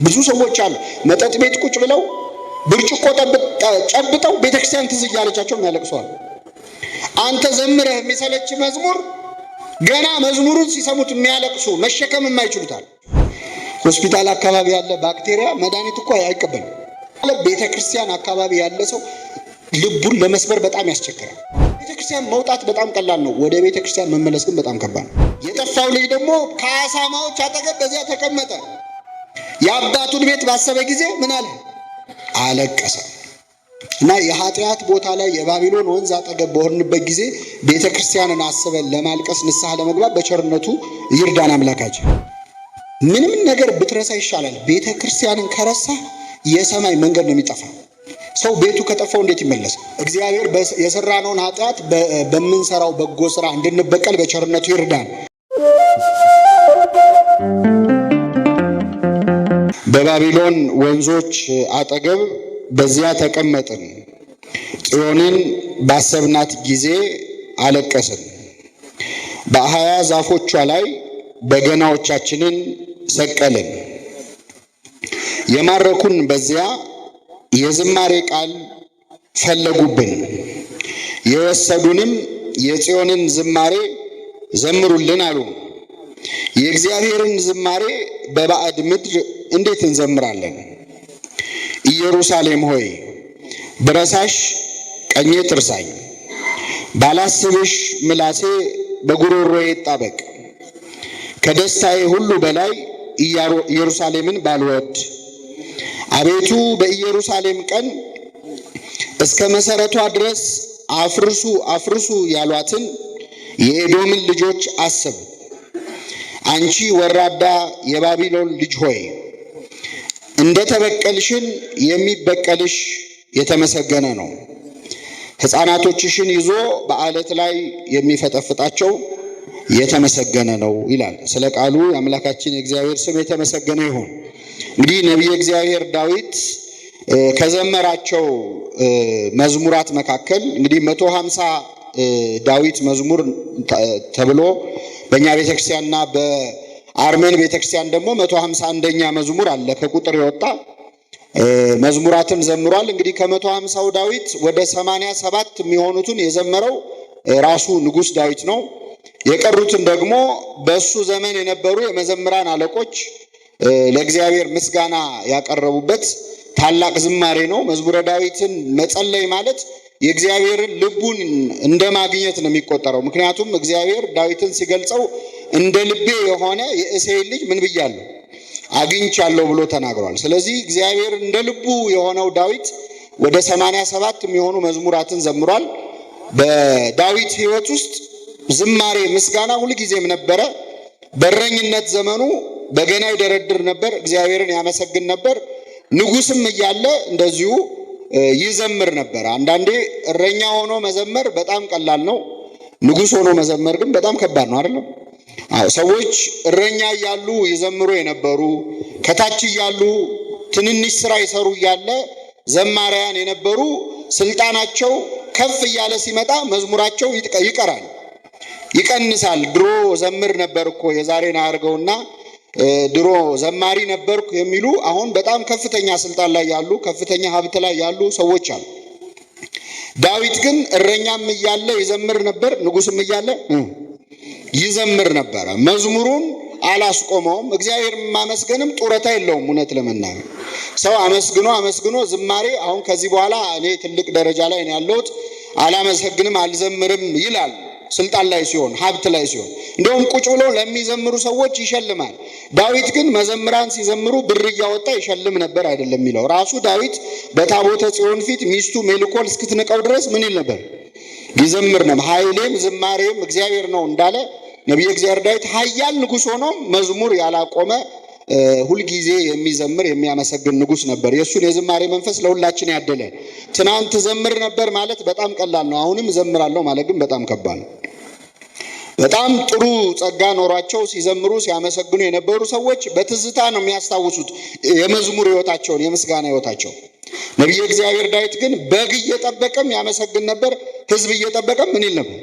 ብዙ ሰዎች አሉ መጠጥ ቤት ቁጭ ብለው ብርጭቆ ጨብጠው ቤተክርስቲያን ትዝ እያለቻቸው የሚያለቅሷል። አንተ ዘምረህ የሚሰለች መዝሙር ገና መዝሙሩን ሲሰሙት የሚያለቅሱ መሸከም የማይችሉታል። ሆስፒታል አካባቢ ያለ ባክቴሪያ መድኃኒት እኮ አይቀበልም። ቤተክርስቲያን አካባቢ ያለ ሰው ልቡን ለመስበር በጣም ያስቸግራል። ቤተክርስቲያን መውጣት በጣም ቀላል ነው፣ ወደ ቤተክርስቲያን መመለስ ግን በጣም ከባድ ነው። የጠፋው ልጅ ደግሞ ከአሳማዎች አጠገብ በዚያ ተቀመጠ። የአባቱን ቤት ባሰበ ጊዜ ምን አለ? አለቀሰ። እና የኃጢአት ቦታ ላይ የባቢሎን ወንዝ አጠገብ በሆንበት ጊዜ ቤተክርስቲያንን አስበን ለማልቀስ ንስሐ ለመግባት በቸርነቱ ይርዳን አምላካችን። ምንም ነገር ብትረሳ ይሻላል። ቤተክርስቲያንን ከረሳ የሰማይ መንገድ ነው የሚጠፋ። ሰው ቤቱ ከጠፋው እንዴት ይመለሳል? እግዚአብሔር የሰራነውን ኃጢአት በምንሰራው በጎ ስራ እንድንበቀል በቸርነቱ ይርዳን። በባቢሎን ወንዞች አጠገብ በዚያ ተቀመጥን። ጽዮንን ባሰብናት ጊዜ አለቀስን። በአህያ ዛፎቿ ላይ በገናዎቻችንን ሰቀልን። የማረኩን በዚያ የዝማሬ ቃል ፈለጉብን። የወሰዱንም የጽዮንን ዝማሬ ዘምሩልን አሉ። የእግዚአብሔርን ዝማሬ በባዕድ ምድር እንዴት እንዘምራለን? ኢየሩሳሌም ሆይ ብረሳሽ ቀኜ ትርሳኝ፣ ባላስብሽ ምላሴ በጉሮሮዬ ይጣበቅ። ከደስታዬ ሁሉ በላይ ኢየሩሳሌምን ባልወድ። አቤቱ በኢየሩሳሌም ቀን እስከ መሰረቷ ድረስ አፍርሱ አፍርሱ ያሏትን የኤዶምን ልጆች አስብ። አንቺ ወራዳ የባቢሎን ልጅ ሆይ እንደ ተበቀልሽን የሚበቀልሽ የተመሰገነ ነው። ሕፃናቶችሽን ይዞ በዓለት ላይ የሚፈጠፍጣቸው የተመሰገነ ነው ይላል። ስለ ቃሉ የአምላካችን የእግዚአብሔር ስም የተመሰገነ ይሁን። እንግዲህ ነቢየ እግዚአብሔር ዳዊት ከዘመራቸው መዝሙራት መካከል እንግዲህ 150 ዳዊት መዝሙር ተብሎ በእኛ ቤተክርስቲያንና በአርሜን ቤተክርስቲያን ደግሞ 151ኛ መዝሙር አለ። ከቁጥር የወጣ መዝሙራትን ዘምሯል። እንግዲህ ከ150ው ዳዊት ወደ 87 የሚሆኑትን የዘመረው ራሱ ንጉሥ ዳዊት ነው። የቀሩትን ደግሞ በእሱ ዘመን የነበሩ የመዘምራን አለቆች ለእግዚአብሔር ምስጋና ያቀረቡበት ታላቅ ዝማሬ ነው። መዝሙረ ዳዊትን መጸለይ ማለት የእግዚአብሔርን ልቡን እንደ ማግኘት ነው የሚቆጠረው። ምክንያቱም እግዚአብሔር ዳዊትን ሲገልጸው እንደ ልቤ የሆነ የእሴይን ልጅ ምን ብያለሁ? አግኝቻለሁ ብሎ ተናግሯል። ስለዚህ እግዚአብሔር እንደ ልቡ የሆነው ዳዊት ወደ 87 የሚሆኑ መዝሙራትን ዘምሯል። በዳዊት ሕይወት ውስጥ ዝማሬ ምስጋና ሁልጊዜም ነበረ። በእረኝነት ዘመኑ በገና ይደረድር ነበር፣ እግዚአብሔርን ያመሰግን ነበር። ንጉስም እያለ እንደዚሁ ይዘምር ነበር። አንዳንዴ እረኛ ሆኖ መዘመር በጣም ቀላል ነው። ንጉስ ሆኖ መዘመር ግን በጣም ከባድ ነው አይደለም? ሰዎች እረኛ እያሉ ይዘምሩ የነበሩ፣ ከታች እያሉ ትንንሽ ስራ ይሰሩ እያለ ዘማሪያን የነበሩ ስልጣናቸው ከፍ እያለ ሲመጣ መዝሙራቸው ይቀራል፣ ይቀንሳል። ድሮ ዘምር ነበር እኮ የዛሬን አያርገውና ድሮ ዘማሪ ነበርኩ የሚሉ አሁን በጣም ከፍተኛ ስልጣን ላይ ያሉ ከፍተኛ ሀብት ላይ ያሉ ሰዎች አሉ። ዳዊት ግን እረኛም እያለ ይዘምር ነበር፣ ንጉስም እያለ ይዘምር ነበረ። መዝሙሩን አላስቆመውም። እግዚአብሔር ማመስገንም ጡረታ የለውም። እውነት ለመናገር ሰው አመስግኖ ዝማሬ አሁን ከዚህ በኋላ እኔ ትልቅ ደረጃ ላይ ነው ያለሁት አላመሰግንም አልዘምርም ይላል። ስልጣን ላይ ሲሆን ሀብት ላይ ሲሆን እንደውም ቁጭ ብሎ ለሚዘምሩ ሰዎች ይሸልማል። ዳዊት ግን መዘምራን ሲዘምሩ ብር እያወጣ ይሸልም ነበር አይደለም የሚለው። ራሱ ዳዊት በታቦተ ጽዮን ፊት ሚስቱ ሜልኮል እስክትንቀው ድረስ ምን ይል ነበር? ይዘምር ነበር። ኃይሌም ዝማሬም እግዚአብሔር ነው እንዳለ ነቢየ እግዚአብሔር ዳዊት ኃያል ንጉሥ ሆኖም መዝሙር ያላቆመ ሁልጊዜ የሚዘምር የሚያመሰግን ንጉሥ ነበር። የእሱን የዝማሬ መንፈስ ለሁላችን ያደለ። ትናንት ዘምር ነበር ማለት በጣም ቀላል ነው። አሁንም ዘምራለሁ ማለት ግን በጣም ከባድ ነው። በጣም ጥሩ ጸጋ ኖሯቸው ሲዘምሩ ሲያመሰግኑ የነበሩ ሰዎች በትዝታ ነው የሚያስታውሱት የመዝሙር ሕይወታቸውን፣ የምስጋና ሕይወታቸው። ነቢየ እግዚአብሔር ዳዊት ግን በግ እየጠበቀም ያመሰግን ነበር። ሕዝብ እየጠበቀም ምን ይል ነበር?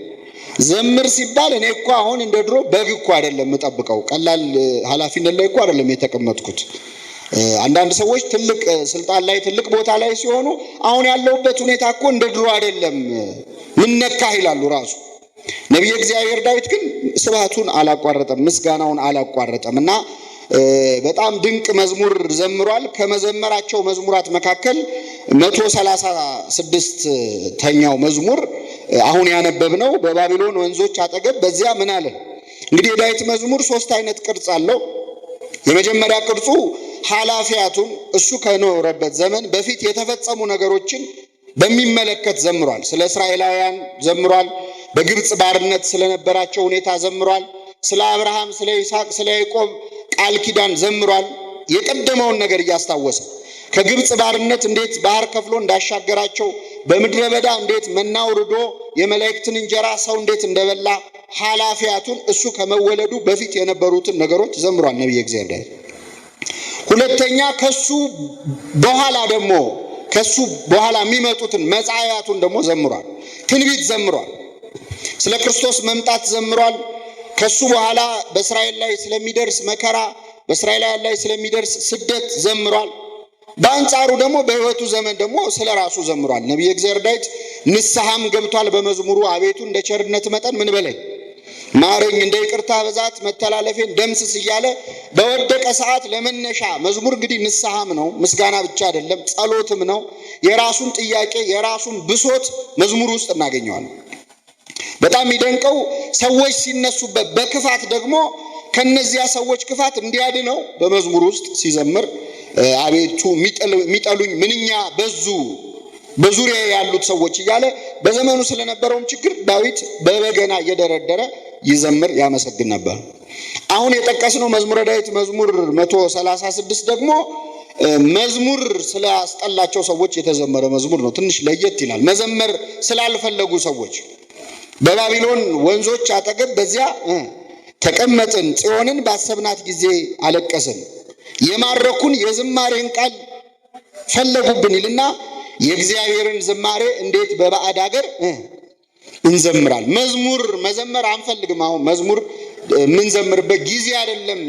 ዘምር ሲባል እኔ እኮ አሁን እንደ ድሮ በግ እኮ አይደለም የምጠብቀው፣ ቀላል ኃላፊነት ላይ እኮ አይደለም የተቀመጥኩት። አንዳንድ ሰዎች ትልቅ ስልጣን ላይ ትልቅ ቦታ ላይ ሲሆኑ አሁን ያለውበት ሁኔታ እኮ እንደ ድሮ አይደለም ምን ነካ ይላሉ ራሱ። ነቢየ እግዚአብሔር ዳዊት ግን ስብሐቱን አላቋረጠም፣ ምስጋናውን አላቋረጠም እና በጣም ድንቅ መዝሙር ዘምሯል። ከመዘመራቸው መዝሙራት መካከል 136ኛው መዝሙር አሁን ያነበብነው በባቢሎን ወንዞች አጠገብ በዚያ ምን አለ። እንግዲህ የዳዊት መዝሙር 3 አይነት ቅርጽ አለው። የመጀመሪያ ቅርጹ ኃላፊያቱን እሱ ከኖረበት ዘመን በፊት የተፈጸሙ ነገሮችን በሚመለከት ዘምሯል። ስለ እስራኤላውያን ዘምሯል። በግብጽ ባርነት ስለነበራቸው ሁኔታ ዘምሯል። ስለ አብርሃም፣ ስለ ይስሐቅ፣ ስለ ያዕቆብ ቃል ኪዳን ዘምሯል። የቀደመውን ነገር እያስታወሰ ከግብጽ ባርነት እንዴት ባህር ከፍሎ እንዳሻገራቸው፣ በምድረ በዳ እንዴት መና አውርዶ የመላእክትን እንጀራ ሰው እንዴት እንደበላ ኃላፊያቱን እሱ ከመወለዱ በፊት የነበሩትን ነገሮች ዘምሯል ነቢየ እግዚአብሔር። ሁለተኛ ከሱ በኋላ የሚመጡትን መጻያቱን ደግሞ ዘምሯል። ትንቢት ዘምሯል። ስለ ክርስቶስ መምጣት ዘምሯል። ከሱ በኋላ በእስራኤል ላይ ስለሚደርስ መከራ፣ በእስራኤላውያን ላይ ስለሚደርስ ስደት ዘምሯል። በአንጻሩ ደግሞ በሕይወቱ ዘመን ደግሞ ስለ ራሱ ዘምሯል ነቢየ እግዚአብሔር ዳዊት። ንስሐም ገብቷል በመዝሙሩ አቤቱ እንደ ቸርነት መጠን ምን በለኝ ማረኝ፣ እንደ ይቅርታ ብዛት መተላለፌን ደምስስ እያለ በወደቀ ሰዓት ለመነሻ መዝሙር እንግዲህ ንስሐም ነው፣ ምስጋና ብቻ አይደለም፣ ጸሎትም ነው። የራሱን ጥያቄ የራሱን ብሶት መዝሙር ውስጥ እናገኘዋለን። በጣም የሚደንቀው ሰዎች ሲነሱበት በክፋት ደግሞ ከነዚያ ሰዎች ክፋት እንዲያድነው በመዝሙር ውስጥ ሲዘምር አቤቱ የሚጠሉኝ ምንኛ በዙ በዙሪያ ያሉት ሰዎች እያለ በዘመኑ ስለነበረውም ችግር ዳዊት በበገና እየደረደረ ይዘምር ያመሰግን ነበር። አሁን የጠቀስነው መዝሙረ ዳዊት መዝሙር 136 ደግሞ መዝሙር ስላስጠላቸው ሰዎች የተዘመረ መዝሙር ነው። ትንሽ ለየት ይላል። መዘመር ስላልፈለጉ ሰዎች በባቢሎን ወንዞች አጠገብ በዚያ ተቀመጥን፣ ጽዮንን ባሰብናት ጊዜ አለቀስን፣ የማረኩን የዝማሬን ቃል ፈለጉብን ይልና የእግዚአብሔርን ዝማሬ እንዴት በባዕድ ሀገር እንዘምራል። መዝሙር መዘመር አንፈልግም። አሁን መዝሙር የምንዘምርበት ጊዜ አይደለም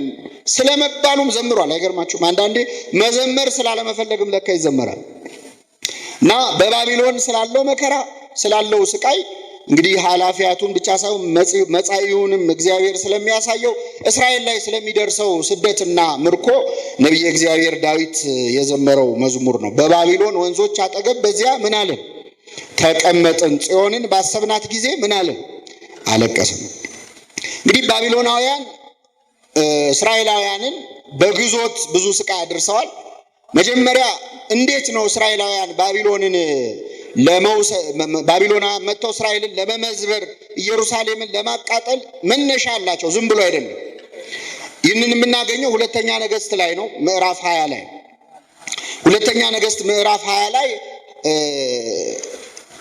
ስለመባሉም ዘምሯል። አይገርማችሁም? አንዳንዴ መዘመር ስላለመፈለግም ለካ ይዘመራል። እና በባቢሎን ስላለው መከራ ስላለው ስቃይ እንግዲህ ኃላፊያቱን ብቻ ሳይሆን መጻኢውንም እግዚአብሔር ስለሚያሳየው እስራኤል ላይ ስለሚደርሰው ስደትና ምርኮ ነቢየ እግዚአብሔር ዳዊት የዘመረው መዝሙር ነው። በባቢሎን ወንዞች አጠገብ በዚያ ምን አለን? ተቀመጥን፣ ጽዮንን ባሰብናት ጊዜ ምን አለን? አለቀስን። እንግዲህ ባቢሎናውያን እስራኤላውያንን በግዞት ብዙ ስቃይ አድርሰዋል። መጀመሪያ እንዴት ነው እስራኤላውያን ባቢሎናውያን መጥተው እስራኤልን ለመመዝበር ኢየሩሳሌምን ለማቃጠል መነሻ አላቸው። ዝም ብሎ አይደለም። ይህንን የምናገኘው ሁለተኛ ነገሥት ላይ ነው፣ ምዕራፍ 20 ላይ። ሁለተኛ ነገሥት ምዕራፍ 20 ላይ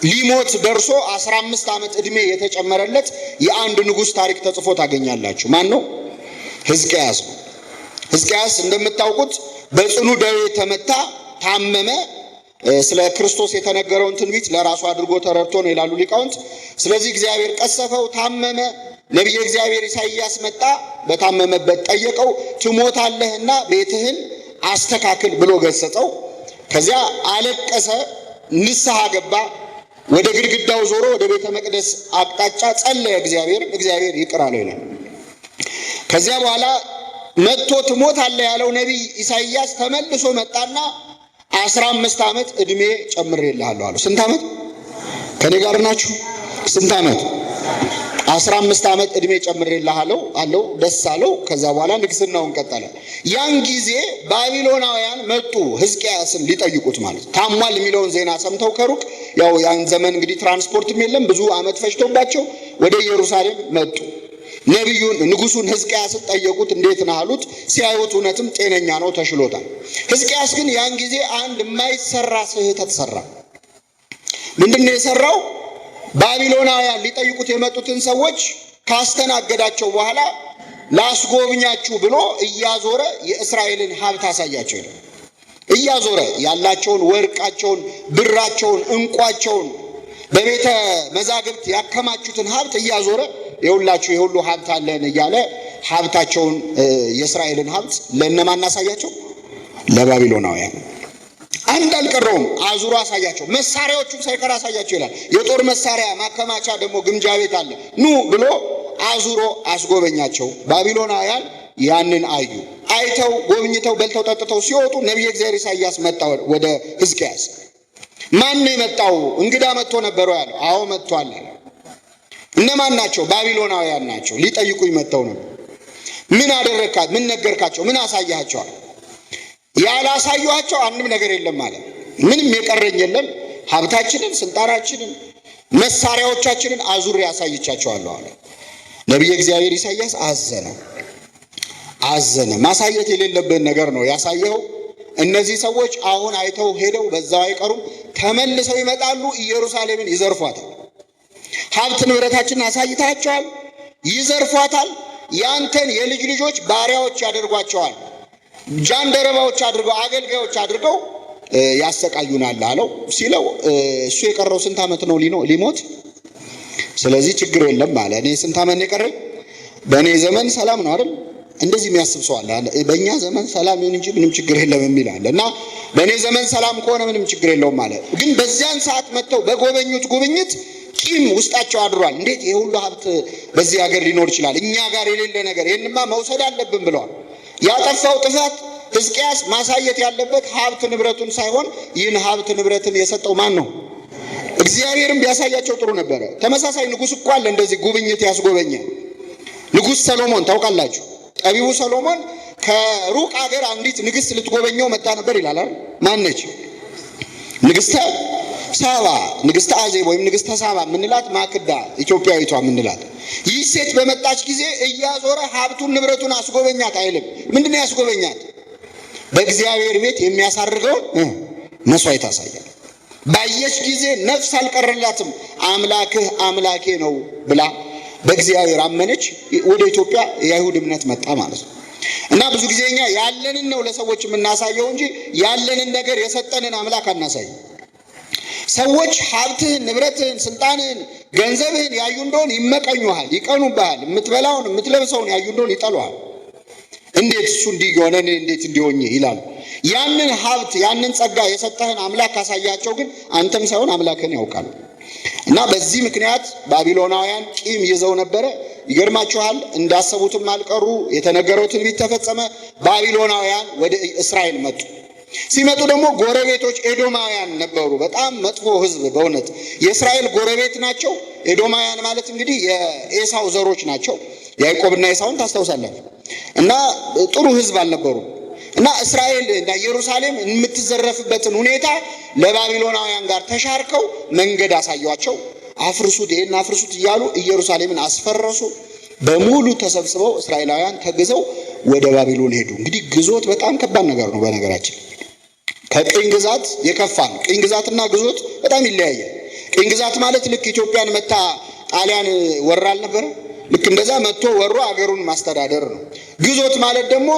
ሊሞት ደርሶ 15 ዓመት ዕድሜ የተጨመረለት የአንድ ንጉሥ ታሪክ ተጽፎ ታገኛላችሁ። ማን ነው? ሕዝቅያስ ነው። ሕዝቅያስ እንደምታውቁት በጽኑ ደዌ ተመታ፣ ታመመ። ስለ ክርስቶስ የተነገረውን ትንቢት ለራሱ አድርጎ ተረድቶ ነው ይላሉ ሊቃውንት። ስለዚህ እግዚአብሔር ቀሰፈው፣ ታመመ። ነቢየ እግዚአብሔር ኢሳይያስ መጣ፣ በታመመበት ጠየቀው። ትሞታለህና ቤትህን አስተካክል ብሎ ገሰጸው። ከዚያ አለቀሰ፣ ንስሐ ገባ። ወደ ግድግዳው ዞሮ ወደ ቤተ መቅደስ አቅጣጫ ጸለየ። እግዚአብሔር ይቅር አለው ይላል። ከዚያ በኋላ መጥቶ ትሞታለህ ያለው ነቢይ ኢሳይያስ ተመልሶ መጣና 15 ዓመት ዕድሜ ጨምሬልሃለሁ አለው። ስንት ዓመት? ከኔ ጋር ናችሁ? ስንት ዓመት? 15 ዓመት ዕድሜ ጨምሬልሃለሁ አለው። ደስ አለው። ከዛ በኋላ ንግስናውን ቀጠለ። ያን ጊዜ ባቢሎናውያን መጡ ሕዝቅያስን ሊጠይቁት ማለት ታሟል የሚለውን ዜና ሰምተው ከሩቅ ያው ያን ዘመን እንግዲህ ትራንስፖርትም የለም፣ ብዙ ዓመት ፈጅቶባቸው ወደ ኢየሩሳሌም መጡ። ነቢዩን ንጉሱን ሕዝቅያስን ጠየቁት። እንዴት ነህ አሉት። ሲያዩት እውነትም ጤነኛ ነው፣ ተሽሎታል። ሕዝቅያስ ግን ያን ጊዜ አንድ የማይሰራ ስህተት ሰራ። ምንድነው የሰራው? ባቢሎናውያን ሊጠይቁት የመጡትን ሰዎች ካስተናገዳቸው በኋላ ላስጎብኛችሁ ብሎ እያዞረ የእስራኤልን ሀብት አሳያቸው ይላል። እያዞረ ያላቸውን ወርቃቸውን፣ ብራቸውን፣ እንቋቸውን በቤተ መዛግብት ያከማቹትን ሀብት እያዞረ የሁላችሁ የሁሉ ሀብት አለን እያለ ሀብታቸውን የእስራኤልን ሀብት ለእነማን አሳያቸው? ለባቢሎናውያን። አንድ አልቀረውም፣ አዙሮ አሳያቸው፣ መሳሪያዎቹን ሳይቀር አሳያቸው ይላል። የጦር መሳሪያ ማከማቻ ደግሞ ግምጃ ቤት አለ፣ ኑ ብሎ አዙሮ አስጎበኛቸው። ባቢሎናውያን ያንን አዩ። አይተው ጎብኝተው በልተው ጠጥተው ሲወጡ ነቢየ እግዚአብሔር ኢሳይያስ መጣ ወደ ሕዝቅያስ። ማን ነው የመጣው? እንግዳ መጥቶ ነበረው ያለው። አዎ መጥቷል። እነማን ናቸው? ባቢሎናውያን ናቸው። ሊጠይቁኝ መጥተው ነበር። ምን አደረካት? ምን ነገርካቸው? ምን አሳያቸዋል? ያላሳየኋቸው አንድም ነገር የለም ማለት ምንም የቀረኝ የለም። ሀብታችንን፣ ስልጣናችንን፣ መሳሪያዎቻችንን አዙሬ ያሳይቻቸዋለሁ አለ ነቢየ እግዚአብሔር ኢሳይያስ። አዘነ። ማሳየት የሌለብን ነገር ነው ያሳየው። እነዚህ ሰዎች አሁን አይተው ሄደው በዛው አይቀሩም፣ ተመልሰው ይመጣሉ፣ ኢየሩሳሌምን ይዘርፏታል። ሀብት ንብረታችንን አሳይታቸዋል፣ ይዘርፏታል። ያንተን የልጅ ልጆች ባሪያዎች ያደርጓቸዋል፣ ጃንደረባዎች አድርገው አገልጋዮች አድርገው ያሰቃዩናል አለው። ሲለው እሱ የቀረው ስንት ዓመት ነው ሊሞት? ስለዚህ ችግር የለም አለ። እኔ ስንት ዓመት ነው የቀረኝ? በእኔ ዘመን ሰላም ነው አይደል? እንደዚህ የሚያስብ ሰው አለ። በእኛ ዘመን ሰላም ይሁን እንጂ ምንም ችግር የለም የሚል አለ። እና በእኔ ዘመን ሰላም ከሆነ ምንም ችግር የለውም አለ። ግን በዚያን ሰዓት መጥተው በጎበኙት ጉብኝት ቂም ውስጣቸው አድሯል። እንዴት ይሄ ሁሉ ሀብት በዚህ ሀገር ሊኖር ይችላል? እኛ ጋር የሌለ ነገር ይህንማ መውሰድ አለብን ብለዋል። ያጠፋው ጥፋት ሕዝቅያስ ማሳየት ያለበት ሀብት ንብረቱን ሳይሆን ይህን ሀብት ንብረትን የሰጠው ማን ነው? እግዚአብሔርም ቢያሳያቸው ጥሩ ነበረ። ተመሳሳይ ንጉሥ እኮ አለ እንደዚህ ጉብኝት ያስጎበኘ ንጉሥ ሰሎሞን ታውቃላችሁ። ጠቢቡ ሰሎሞን ከሩቅ ሀገር አንዲት ንግሥት ልትጎበኘው መጣ ነበር ይላል። ማነች? ንግሥተ ሳባ፣ ንግሥተ አዜብ ወይም ንግሥተ ሳባ የምንላት ማክዳ ኢትዮጵያዊቷ የምንላት ይህ ሴት በመጣች ጊዜ እያዞረ ሀብቱን ንብረቱን አስጎበኛት አይልም። ምንድን ነው ያስጎበኛት? በእግዚአብሔር ቤት የሚያሳርገውን መስዋዕት አሳያል። ባየች ጊዜ ነፍስ አልቀረላትም። አምላክህ አምላኬ ነው ብላ በእግዚአብሔር አመነች። ወደ ኢትዮጵያ የአይሁድ እምነት መጣ ማለት ነው። እና ብዙ ጊዜ እኛ ያለንን ነው ለሰዎች የምናሳየው እንጂ ያለንን ነገር የሰጠንን አምላክ አናሳይ። ሰዎች ሀብትህን፣ ንብረትህን፣ ስልጣንህን፣ ገንዘብህን ያዩ እንደሆን ይመቀኙሃል፣ ይቀኑብሃል። የምትበላውን የምትለብሰውን ያዩ እንደሆን ይጠሉሃል። እንዴት እሱ እንዲሆነ እንዴት እንዲሆኝ ይላሉ። ያንን ሀብት ያንን ጸጋ የሰጠህን አምላክ ካሳያቸው ግን አንተም ሳይሆን አምላክን ያውቃሉ። እና በዚህ ምክንያት ባቢሎናውያን ቂም ይዘው ነበረ። ይገርማችኋል፣ እንዳሰቡትም አልቀሩ። የተነገረው ትንቢት ተፈጸመ። ባቢሎናውያን ወደ እስራኤል መጡ። ሲመጡ ደግሞ ጎረቤቶች ኤዶማውያን ነበሩ። በጣም መጥፎ ሕዝብ በእውነት የእስራኤል ጎረቤት ናቸው። ኤዶማውያን ማለት እንግዲህ የኤሳው ዘሮች ናቸው። ያዕቆብና ኤሳውን ታስታውሳላችሁ። እና ጥሩ ሕዝብ አልነበሩም። እና እስራኤል እና ኢየሩሳሌም የምትዘረፍበትን ሁኔታ ለባቢሎናውያን ጋር ተሻርከው መንገድ አሳዩአቸው። አፍርሱት፣ ይሄን አፍርሱት እያሉ ኢየሩሳሌምን አስፈረሱ። በሙሉ ተሰብስበው እስራኤላውያን ተግዘው ወደ ባቢሎን ሄዱ። እንግዲህ ግዞት በጣም ከባድ ነገር ነው። በነገራችን ከቅኝ ግዛት የከፋ ነው። ቅኝ ግዛትና ግዞት በጣም ይለያያል። ቅኝ ግዛት ማለት ልክ ኢትዮጵያን መታ ጣሊያን ወራ አልነበረ? ልክ እንደዛ መጥቶ ወሮ አገሩን ማስተዳደር ነው። ግዞት ማለት ደግሞ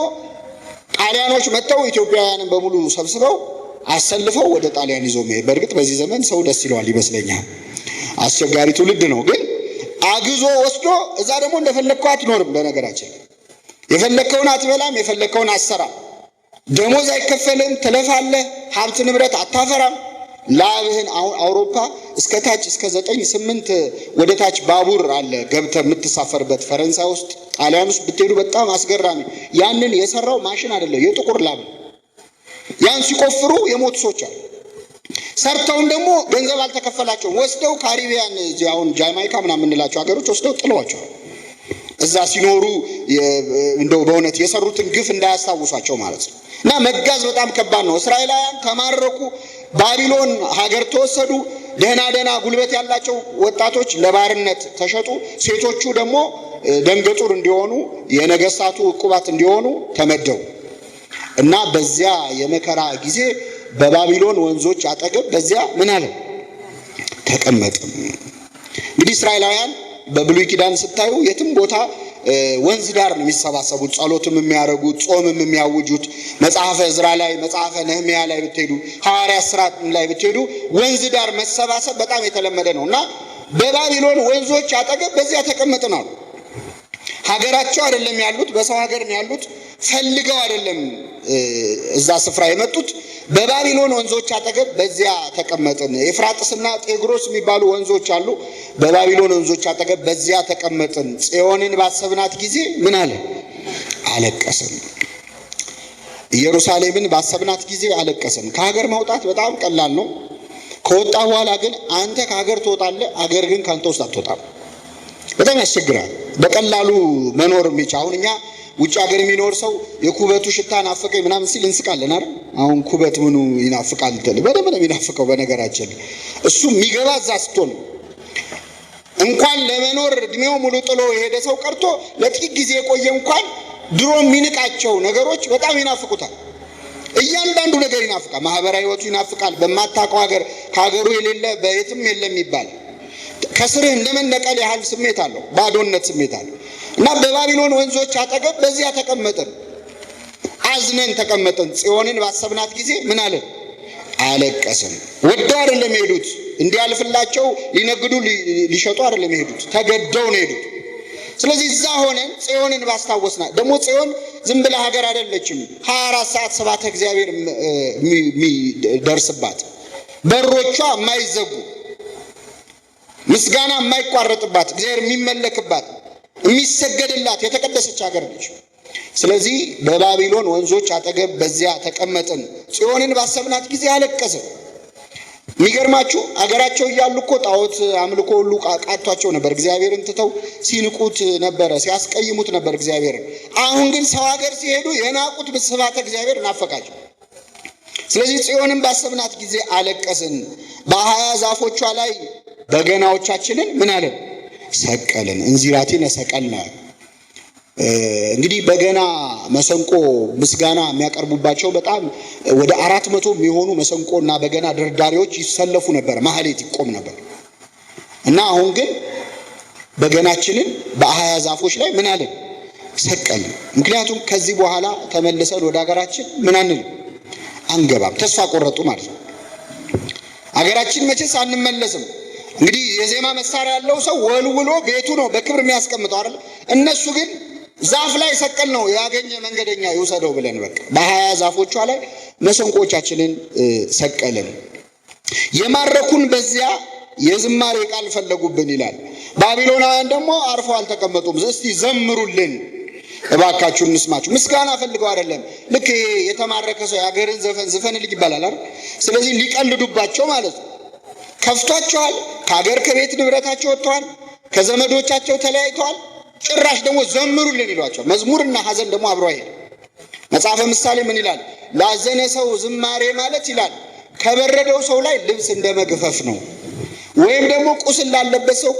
ጣሊያኖች መጥተው ኢትዮጵያውያንን በሙሉ ሰብስበው አሰልፈው ወደ ጣሊያን ይዞ መሄድ። በእርግጥ በዚህ ዘመን ሰው ደስ ይለዋል ይመስለኛል። አስቸጋሪ ትውልድ ነው። ግን አግዞ ወስዶ እዛ ደግሞ እንደፈለግከው አትኖርም። በነገራችን የፈለግከውን አትበላም፣ የፈለግከውን አትሰራም። ደሞዝ አይከፈልም፣ ትለፋለህ፣ ሀብት ንብረት አታፈራም። ላብህን አሁን አውሮፓ እስከ ታች እስከ 9-8 ወደ ታች ባቡር አለ ገብተህ የምትሳፈርበት። ፈረንሳይ ውስጥ ጣሊያን ውስጥ ብትሄዱ በጣም አስገራሚ። ያንን የሰራው ማሽን አይደለም፣ የጥቁር ላብ ነው። ያን ሲቆፍሩ የሞቱ ሰዎች አሉ። ሰርተውን ደግሞ ገንዘብ አልተከፈላቸውም። ወስደው ካሪቢያን አሁን ጃማይካ ምናምን የምንላቸው ሀገሮች ወስደው ጥለዋቸዋል። እዛ ሲኖሩ እንደው በእውነት የሰሩትን ግፍ እንዳያስታውሷቸው ማለት ነው። እና መጋዝ በጣም ከባድ ነው። እስራኤላውያን ተማረኩ፣ ባቢሎን ሀገር ተወሰዱ። ደህና ጉልበት ያላቸው ወጣቶች ለባርነት ተሸጡ። ሴቶቹ ደግሞ ደንገጡር እንዲሆኑ የነገስታቱ ዕቁባት እንዲሆኑ ተመደቡ። እና በዚያ የመከራ ጊዜ በባቢሎን ወንዞች አጠገብ በዚያ ምን አለ ተቀመጠ። እንግዲህ እስራኤላውያን በብሉይ ኪዳን ስታዩ የትም ቦታ ወንዝ ዳር ነው የሚሰባሰቡት። ጸሎትም የሚያደርጉት፣ ጾምም የሚያውጁት። መጽሐፈ ዕዝራ ላይ፣ መጽሐፈ ነህምያ ላይ ብትሄዱ፣ ሐዋርያት ሥራ ላይ ብትሄዱ ወንዝ ዳር መሰባሰብ በጣም የተለመደ ነው። እና በባቢሎን ወንዞች አጠገብ በዚያ ተቀመጥን አሉ። ሀገራቸው አይደለም ያሉት፣ በሰው ሀገር ነው ያሉት። ፈልገው አይደለም እዛ ስፍራ የመጡት። በባቢሎን ወንዞች አጠገብ በዚያ ተቀመጥን። ኤፍራጥስና ጤግሮስ የሚባሉ ወንዞች አሉ። በባቢሎን ወንዞች አጠገብ በዚያ ተቀመጥን። ጽዮንን ባሰብናት ጊዜ ምን አለ? አለቀስን። ኢየሩሳሌምን ባሰብናት ጊዜ አለቀስን። ከሀገር መውጣት በጣም ቀላል ነው። ከወጣ በኋላ ግን አንተ ከሀገር ትወጣለህ፣ አገር ግን ካንተ ውስጥ አትወጣም። በጣም ያስቸግራል። በቀላሉ መኖር የሚቻ አሁን እኛ ውጭ ሀገር የሚኖር ሰው የኩበቱ ሽታ ናፈቀኝ ምናምን ሲል እንስቃለን አይደል? አሁን ኩበት ምኑ ይናፍቃል? በደንብ ነው የሚናፍቀው። በነገራችን እሱ የሚገባ እዛ ስትሆን እንኳን ለመኖር እድሜው ሙሉ ጥሎ የሄደ ሰው ቀርቶ ለጥቂት ጊዜ የቆየ እንኳን ድሮ የሚንቃቸው ነገሮች በጣም ይናፍቁታል። እያንዳንዱ ነገር ይናፍቃል። ማህበራዊ ህይወቱ ይናፍቃል። በማታውቀው ሀገር ከሀገሩ የሌለ በየትም የለም ይባል ከስርህ እንደመነቀል ያህል ስሜት አለው፣ ባዶነት ስሜት አለው። እና በባቢሎን ወንዞች አጠገብ በዚያ ተቀመጥን፣ አዝነን ተቀመጥን። ጽዮንን ባሰብናት ጊዜ ምን አለን? አለቀስን። ወደው አይደለም የሄዱት፣ እንዲያልፍላቸው ሊነግዱ ሊሸጡ አይደለም የሄዱት፣ ተገደው ነው የሄዱት። ስለዚህ እዛ ሆነን ጽዮንን ባስታወስናት። ደግሞ ጽዮን ዝም ብላ ሀገር አይደለችም። 24 ሰዓት ስብሐተ እግዚአብሔር የሚደርስባት፣ በሮቿ የማይዘጉ፣ ምስጋና የማይቋረጥባት፣ እግዚአብሔር የሚመለክባት፣ የሚሰገድላት የተቀደሰች ሀገር ነች። ስለዚህ በባቢሎን ወንዞች አጠገብ በዚያ ተቀመጥን። ጽዮንን ባሰብናት ጊዜ አለቀስን። የሚገርማችሁ አገራቸው እያሉ እኮ ጣዖት አምልኮ ሁሉ ቃቷቸው ነበር። እግዚአብሔርን ትተው ሲንቁት ነበረ፣ ሲያስቀይሙት ነበር እግዚአብሔርን። አሁን ግን ሰው ሀገር ሲሄዱ የናቁት ስብሐተ እግዚአብሔር ናፈቃቸው። ስለዚህ ጽዮንን ባሰብናት ጊዜ አለቀስን። በ20 ዛፎቿ ላይ በገናዎቻችንን ምን አለን? ሰቀልን። እንዚራቲነ ሰቀልነ። እንግዲህ በገና፣ መሰንቆ፣ ምስጋና የሚያቀርቡባቸው በጣም ወደ 400 የሚሆኑ መሰንቆ እና በገና ደርዳሪዎች ይሰለፉ ነበር። ማህሌት ይቆም ነበር እና አሁን ግን በገናችንን በ20 ዛፎች ላይ ምን አለን? ሰቀልን። ምክንያቱም ከዚህ በኋላ ተመልሰን ወደ ሀገራችን ምን አንልም፣ አንገባም። ተስፋ ቆረጡ ማለት ነው። ሀገራችን መቼስ አንመለስም። እንግዲህ የዜማ መሳሪያ ያለው ሰው ወልውሎ ቤቱ ነው በክብር የሚያስቀምጠው አይደል? እነሱ ግን ዛፍ ላይ ሰቀል ነው ያገኘ መንገደኛ ይውሰደው ብለን በቃ በ20 ዛፎቿ ላይ መሰንቆቻችንን ሰቀልን። የማረኩን በዚያ የዝማሬ ቃል ፈለጉብን ይላል። ባቢሎናውያን ደግሞ አርፈው አልተቀመጡም። እስቲ ዘምሩልን እባካችሁ እንስማችሁ። ምስጋና ፈልገው አይደለም። ልክ የተማረከ ሰው የሀገርን ዘፈን ዝፈንልኝ ይባላል አይደል? ስለዚህ ሊቀልዱባቸው ማለት ነው። ከፍቷቸዋል። ከሀገር ከቤት ንብረታቸው ወጥተዋል። ከዘመዶቻቸው ተለያይተዋል። ጭራሽ ደግሞ ዘምሩልን ይሏቸው። መዝሙርና ሐዘን ደግሞ አብሮ አይሄድ። መጽሐፈ ምሳሌ ምን ይላል? ላዘነ ሰው ዝማሬ ማለት ይላል ከበረደው ሰው ላይ ልብስ እንደመግፈፍ ነው፣ ወይም ደግሞ ቁስል ላለበት ሰው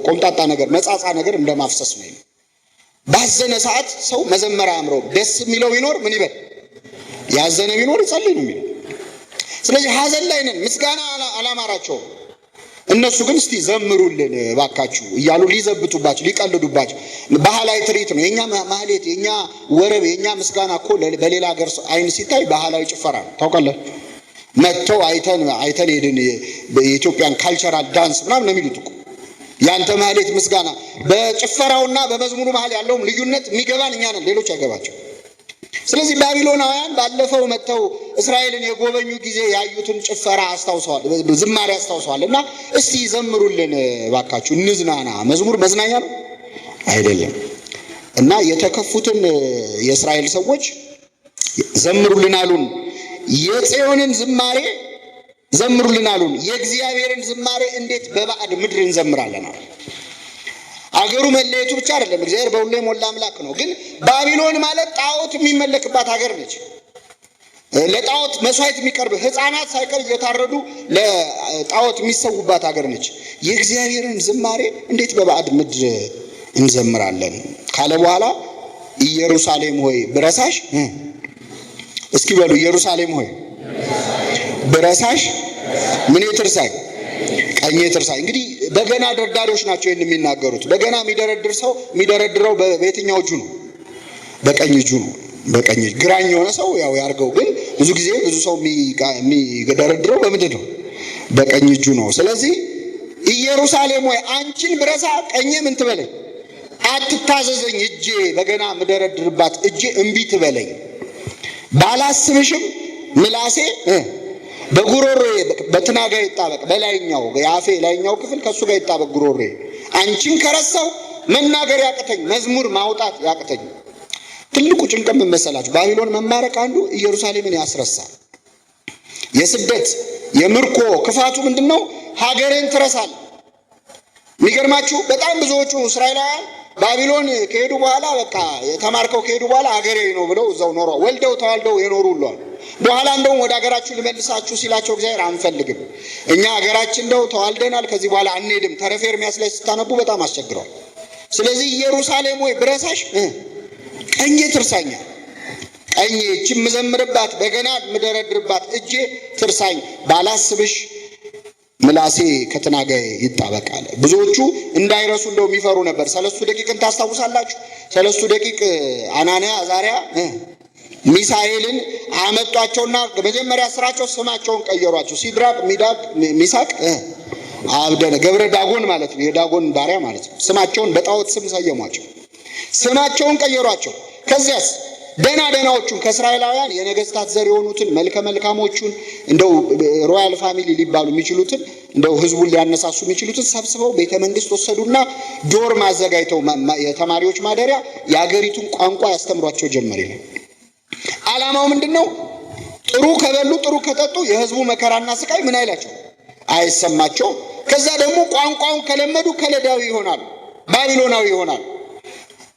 ቆምጣጣ ነገር መጻጻ ነገር እንደማፍሰስ ነው። ባዘነ ሰዓት ሰው መዘመር አያምረውም። ደስ የሚለው ቢኖር ምን ይበል? ያዘነ ቢኖር ይጸልይ ነው የሚለው። ስለዚህ ሐዘን ላይ ነን። ምስጋና አላማራቸውም። እነሱ ግን እስቲ ዘምሩልን ባካችሁ እያሉ ሊዘብቱባቸው፣ ሊቀልዱባቸው። ባህላዊ ትርኢት ነው። የኛ ማህሌት፣ የኛ ወረብ፣ የኛ ምስጋና እኮ በሌላ ሀገር አይን ሲታይ ባህላዊ ጭፈራ ነው። ታውቃለህ? መጥተው አይተን ሄድን የኢትዮጵያን ካልቸራል ዳንስ ምናምን ነው የሚሉት እኮ። ያንተ ማህሌት ምስጋና በጭፈራውና በመዝሙሩ መሀል ያለውም ልዩነት የሚገባን እኛ ነን፣ ሌሎች አይገባቸው። ስለዚህ ባቢሎናውያን ባለፈው መጥተው እስራኤልን የጎበኙ ጊዜ ያዩትን ጭፈራ አስታውሰዋል፣ ዝማሬ አስታውሰዋል። እና እስቲ ዘምሩልን ባካችሁ እንዝናና። መዝሙር መዝናኛ ነው አይደለም። እና የተከፉትን የእስራኤል ሰዎች ዘምሩልን አሉን። የጽዮንን ዝማሬ ዘምሩልን አሉን። የእግዚአብሔርን ዝማሬ እንዴት በባዕድ ምድር እንዘምራለን? አገሩ መለየቱ ብቻ አይደለም፣ እግዚአብሔር በሁሉ የሞላ አምላክ ነው። ግን ባቢሎን ማለት ጣዖት የሚመለክባት ሀገር ነች። ለጣዖት መስዋዕት የሚቀርብ ሕፃናት ሳይቀር እየታረዱ ለጣዖት የሚሰዉባት ሀገር ነች። የእግዚአብሔርን ዝማሬ እንዴት በባዕድ ምድር እንዘምራለን ካለ በኋላ ኢየሩሳሌም ሆይ ብረሳሽ፣ እስኪ በሉ ኢየሩሳሌም ሆይ ብረሳሽ ምን ትርሳኝ? ቀኜ ትርሳኝ። እንግዲህ በገና ደርዳሪዎች ናቸው ይህን የሚናገሩት። በገና የሚደረድር ሰው የሚደረድረው በየትኛው እጁ ነው? በቀኝ እጁ ነው። በቀኝ እጁ። ግራኝ የሆነ ሰው ያው ያርገው፣ ግን ብዙ ጊዜ ብዙ ሰው የሚደረድረው በምንድን ነው? በቀኝ እጁ ነው። ስለዚህ ኢየሩሳሌም ሆይ አንቺን ብረሳ ቀኜ ምን ትበለኝ? አትታዘዘኝ እጄ በገና ምደረድርባት እጄ እምቢ ትበለኝ። ባላስብሽም ምላሴ በጉሮሮዬ በትናጋዬ ይጣበቅ። በላይኛው የአፌ ላይኛው ክፍል ከሱ ጋር ይጣበቅ ጉሮሮዬ። አንቺን ከረሳው መናገር ያቅተኝ፣ መዝሙር ማውጣት ያቅተኝ። ትልቁ ጭንቀት ምን መሰላችሁ? ባቢሎን መማረክ አንዱ ኢየሩሳሌምን ያስረሳል። የስደት የምርኮ ክፋቱ ምንድነው? ሀገርን ትረሳል። የሚገርማችሁ በጣም ብዙዎቹ እስራኤላውያን ባቢሎን ከሄዱ በኋላ በቃ ተማርከው ከሄዱ በኋላ ሀገሬ ነው ብለው እዛው ኖረው ወልደው ተዋልደው የኖሩ ሁሉ አሉ። በኋላ እንደውም ወደ ሀገራችሁ ልመልሳችሁ ሲላቸው እግዚአብሔር አንፈልግም፣ እኛ ሀገራችን እንደው ተዋልደናል፣ ከዚህ በኋላ አንሄድም። ተረፈ ኤርምያስ ላይ ስታነቡ በጣም አስቸግረዋል። ስለዚህ ኢየሩሳሌም ሆይ ብረሳሽ ቀኜ ትርሳኛል። ቀኜ እጅ ምዘምርባት በገና ምደረድርባት እጄ ትርሳኝ። ባላስብሽ ምላሴ ከትናጋዬ ይጣበቃል። ብዙዎቹ እንዳይረሱ እንደው የሚፈሩ ነበር። 3 ደቂቅን ታስታውሳላችሁ? 3 ደቂቅ አናንያ አዛርያ ሚሳኤልን አመጧቸውና መጀመሪያ ስራቸው ስማቸውን ቀየሯቸው። ሲድራቅ ሚሳቅ አብደነ ገብረ ዳጎን ማለት ነው። የዳጎን ባሪያ ማለት ነው። ስማቸውን በጣዖት ስም ሰየሟቸው። ስማቸውን ቀየሯቸው። ከዚያስ ደናዎቹን ከእስራኤላውያን የነገስታት ዘር የሆኑትን መልከ መልካሞቹን እንደው ሮያል ፋሚሊ ሊባሉ የሚችሉትን እንደው ህዝቡን ሊያነሳሱ የሚችሉትን ሰብስበው ቤተ መንግስት ወሰዱና ዶርም አዘጋጅተው የተማሪዎች ማደሪያ የአገሪቱን ቋንቋ ያስተምሯቸው ጀመር ይላል። ዓላማው ምንድነው? ጥሩ ከበሉ ጥሩ ከጠጡ የህዝቡ መከራና ስቃይ ምን አይላቸው አይሰማቸው። ከዛ ደግሞ ቋንቋውን ከለመዱ ከለዳዊ ይሆናሉ፣ ባቢሎናዊ ይሆናሉ።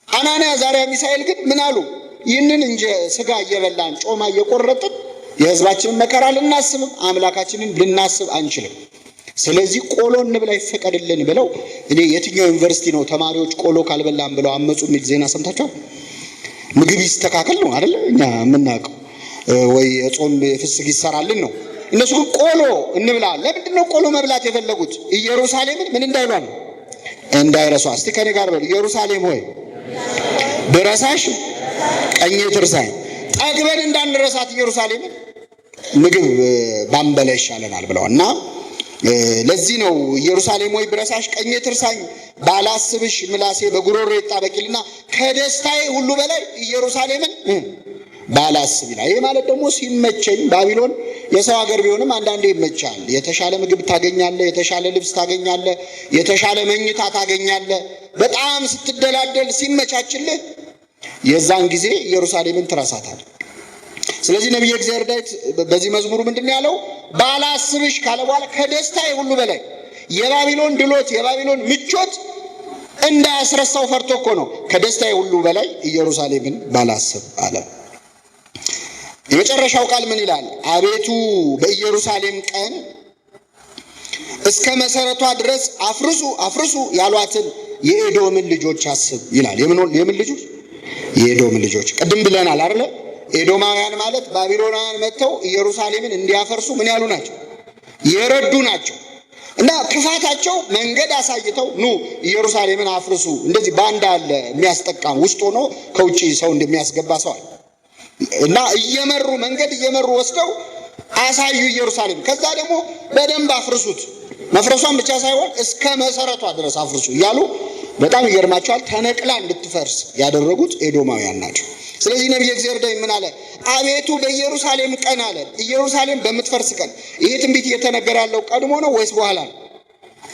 አናንያ አዛርያ ሚሳኤል ግን ምን አሉ? ይህንን እንጂ ስጋ እየበላን ጮማ እየቆረጥን የህዝባችንን መከራ ልናስብም አምላካችንን ልናስብ አንችልም። ስለዚህ ቆሎ እንብላ ይፈቀድልን ብለው እኔ የትኛው ዩኒቨርሲቲ ነው ተማሪዎች ቆሎ ካልበላን ብለው አመጹ የሚል ዜና ሰምታችኋል? ምግብ ይስተካከል ነው አይደል? እኛ የምናውቀው ወይ የጾም ፍስግ ይሰራልን ነው። እነሱ ግን ቆሎ እንብላ። ለምንድን ነው ቆሎ መብላት የፈለጉት? ኢየሩሳሌምን ምን እንዳይሏል እንዳይረሷ። እስቲ ከኔ ጋር በሉ፣ ኢየሩሳሌም ሆይ ብረሳሽ ቀኜ ትርሳኝ። ጠግበን እንዳንረሳት ኢየሩሳሌምን ምግብ ባንበላ ይሻለናል ብለው እና ለዚህ ነው ኢየሩሳሌም ሆይ ብረሳሽ ቀኜ ትርሳኝ፣ ባላስብሽ ምላሴ በጉሮሮ ይጣበቂልና ከደስታዬ ሁሉ በላይ ኢየሩሳሌምን ባላስብ ይላል። ይሄ ማለት ደግሞ ሲመቸኝ ባቢሎን የሰው ሀገር ቢሆንም አንዳንዴ ይመቻል። የተሻለ ምግብ ታገኛለህ፣ የተሻለ ልብስ ታገኛለህ፣ የተሻለ መኝታ ታገኛለህ። በጣም ስትደላደል ሲመቻችልህ የዛን ጊዜ ኢየሩሳሌምን ትረሳታል። ስለዚህ ነቢየ እግዚአብሔር ዳዊት በዚህ መዝሙሩ ምንድን ነው ያለው? ባላስብሽ ካለ በኋላ ከደስታዬ ሁሉ በላይ የባቢሎን ድሎት የባቢሎን ምቾት እንዳያስረሳው ፈርቶ እኮ ነው ከደስታዬ ሁሉ በላይ ኢየሩሳሌምን ባላስብ አለ። የመጨረሻው ቃል ምን ይላል? አቤቱ በኢየሩሳሌም ቀን እስከ መሰረቷ ድረስ አፍርሱ አፍርሱ ያሏትን የኤዶምን ልጆች አስብ ይላል። የምን ልጆች? የኤዶም ልጆች። ቅድም ብለናል አይደል? ኤዶማውያን ማለት ባቢሎናውያን መጥተው ኢየሩሳሌምን እንዲያፈርሱ ምን ያሉ ናቸው? የረዱ ናቸው። እና ክፋታቸው መንገድ አሳይተው ኑ ኢየሩሳሌምን አፍርሱ፣ እንደዚህ ባንዳ አለ የሚያስጠቃም ውስጥ ሆኖ ከውጪ ሰው እንደሚያስገባ ሰው አለ እና እየመሩ መንገድ እየመሩ ወስደው አሳዩ ኢየሩሳሌም። ከዛ ደግሞ በደንብ አፍርሱት፣ መፍረሷን ብቻ ሳይሆን እስከ መሰረቷ ድረስ አፍርሱ እያሉ በጣም ይገርማቸዋል። ተነቅላ እንድትፈርስ ያደረጉት ኤዶማውያን ናቸው። ስለዚህ ነቢየ እግዚአብሔር ዳዊት ምን አለ? አቤቱ በኢየሩሳሌም ቀን አለ። ኢየሩሳሌም በምትፈርስ ቀን። ይሄ ትንቢት እየተነገረ ያለው ቀድሞ ነው ወይስ በኋላ ነው?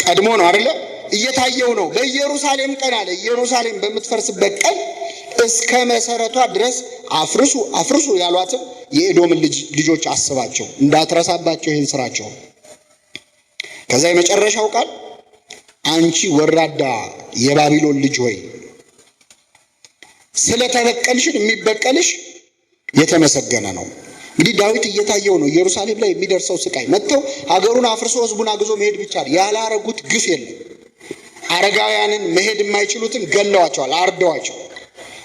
ቀድሞ ነው አይደለ? እየታየው ነው። በኢየሩሳሌም ቀን አለ። ኢየሩሳሌም በምትፈርስበት ቀን እስከ መሰረቷ ድረስ አፍርሱ አፍርሱ ያሏትን የኤዶምን ልጆች አስባቸው፣ እንዳትረሳባቸው ይህን ስራቸው። ከዛ የመጨረሻው ቃል አንቺ ወራዳ የባቢሎን ልጅ ሆይ ስለተበቀልሽን የሚበቀልሽ የተመሰገነ ነው። እንግዲህ ዳዊት እየታየው ነው ኢየሩሳሌም ላይ የሚደርሰው ስቃይ። መጥተው ሀገሩን አፍርሶ ህዝቡን አግዞ መሄድ ብቻ ያላረጉት ግፍ የለም። አረጋውያንን መሄድ የማይችሉትን ገለዋቸዋል፣ አርደዋቸው።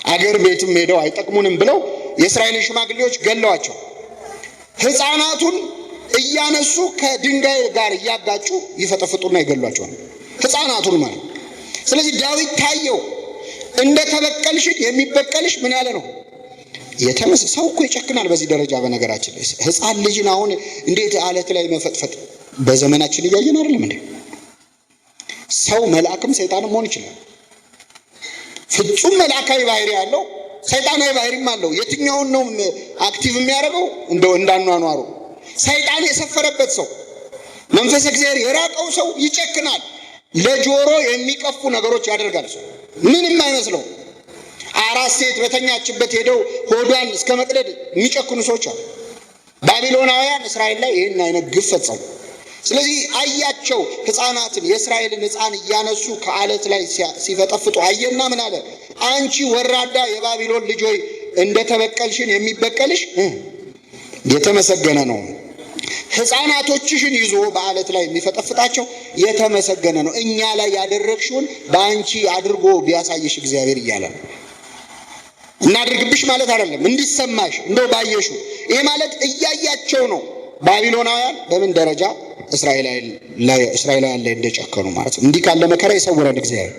አገር ቤትም ሄደው አይጠቅሙንም ብለው የእስራኤልን ሽማግሌዎች ገለዋቸው። ህፃናቱን እያነሱ ከድንጋይ ጋር እያጋጩ ይፈጠፍጡና ይገሏቸው ነው ህፃናቱን ማለት። ስለዚህ ዳዊት ታየው እንደ ተበቀልሽን የሚበቀልሽ ምን ያለ ነው? ሰው እኮ ይጨክናል በዚህ ደረጃ። በነገራችን ላይ ህፃን ልጅን አሁን እንዴት አለት ላይ መፈጥፈጥ በዘመናችን እያየን አይደለም እንዴ? ሰው መልአክም ሰይጣንም መሆን ይችላል። ፍጹም መላእካዊ ባህሪ ያለው ሰይጣናዊ ባህሪም አለው። የትኛውን ነው አክቲቭ የሚያደርገው? እንዳኗኗሩ ሰይጣን የሰፈረበት ሰው፣ መንፈስ እግዚአብሔር የራቀው ሰው ይጨክናል። ለጆሮ የሚቀፉ ነገሮች ያደርጋል። ሰው ምንም አይመስለው። አራስ ሴት በተኛችበት ሄደው ሆዷን እስከ መቅደድ የሚጨክኑ ሰዎች አሉ። ባቢሎናውያን እስራኤል ላይ ይህን አይነት ግፍ ፈጸሙ። ስለዚህ አያቸው ሕፃናትን የእስራኤልን ሕፃን እያነሱ ከአለት ላይ ሲፈጠፍጡ አየና ምን አለ? አንቺ ወራዳ የባቢሎን ልጅ ሆይ እንደተበቀልሽን የሚበቀልሽ የተመሰገነ ነው። ሕፃናቶችሽን ይዞ በአለት ላይ የሚፈጠፍጣቸው የተመሰገነ ነው። እኛ ላይ ያደረግሽውን በአንቺ አድርጎ ቢያሳየሽ እግዚአብሔር እያለ ነው። እናድርግብሽ ማለት አይደለም፣ እንዲሰማሽ እንደው ባየሹ። ይሄ ማለት እያያቸው ነው ባቢሎናውያን በምን ደረጃ እስራኤላውያን ላይ እንደጨከኑ ማለት ነው። እንዲህ ካለ መከራ ይሰውረን እግዚአብሔር።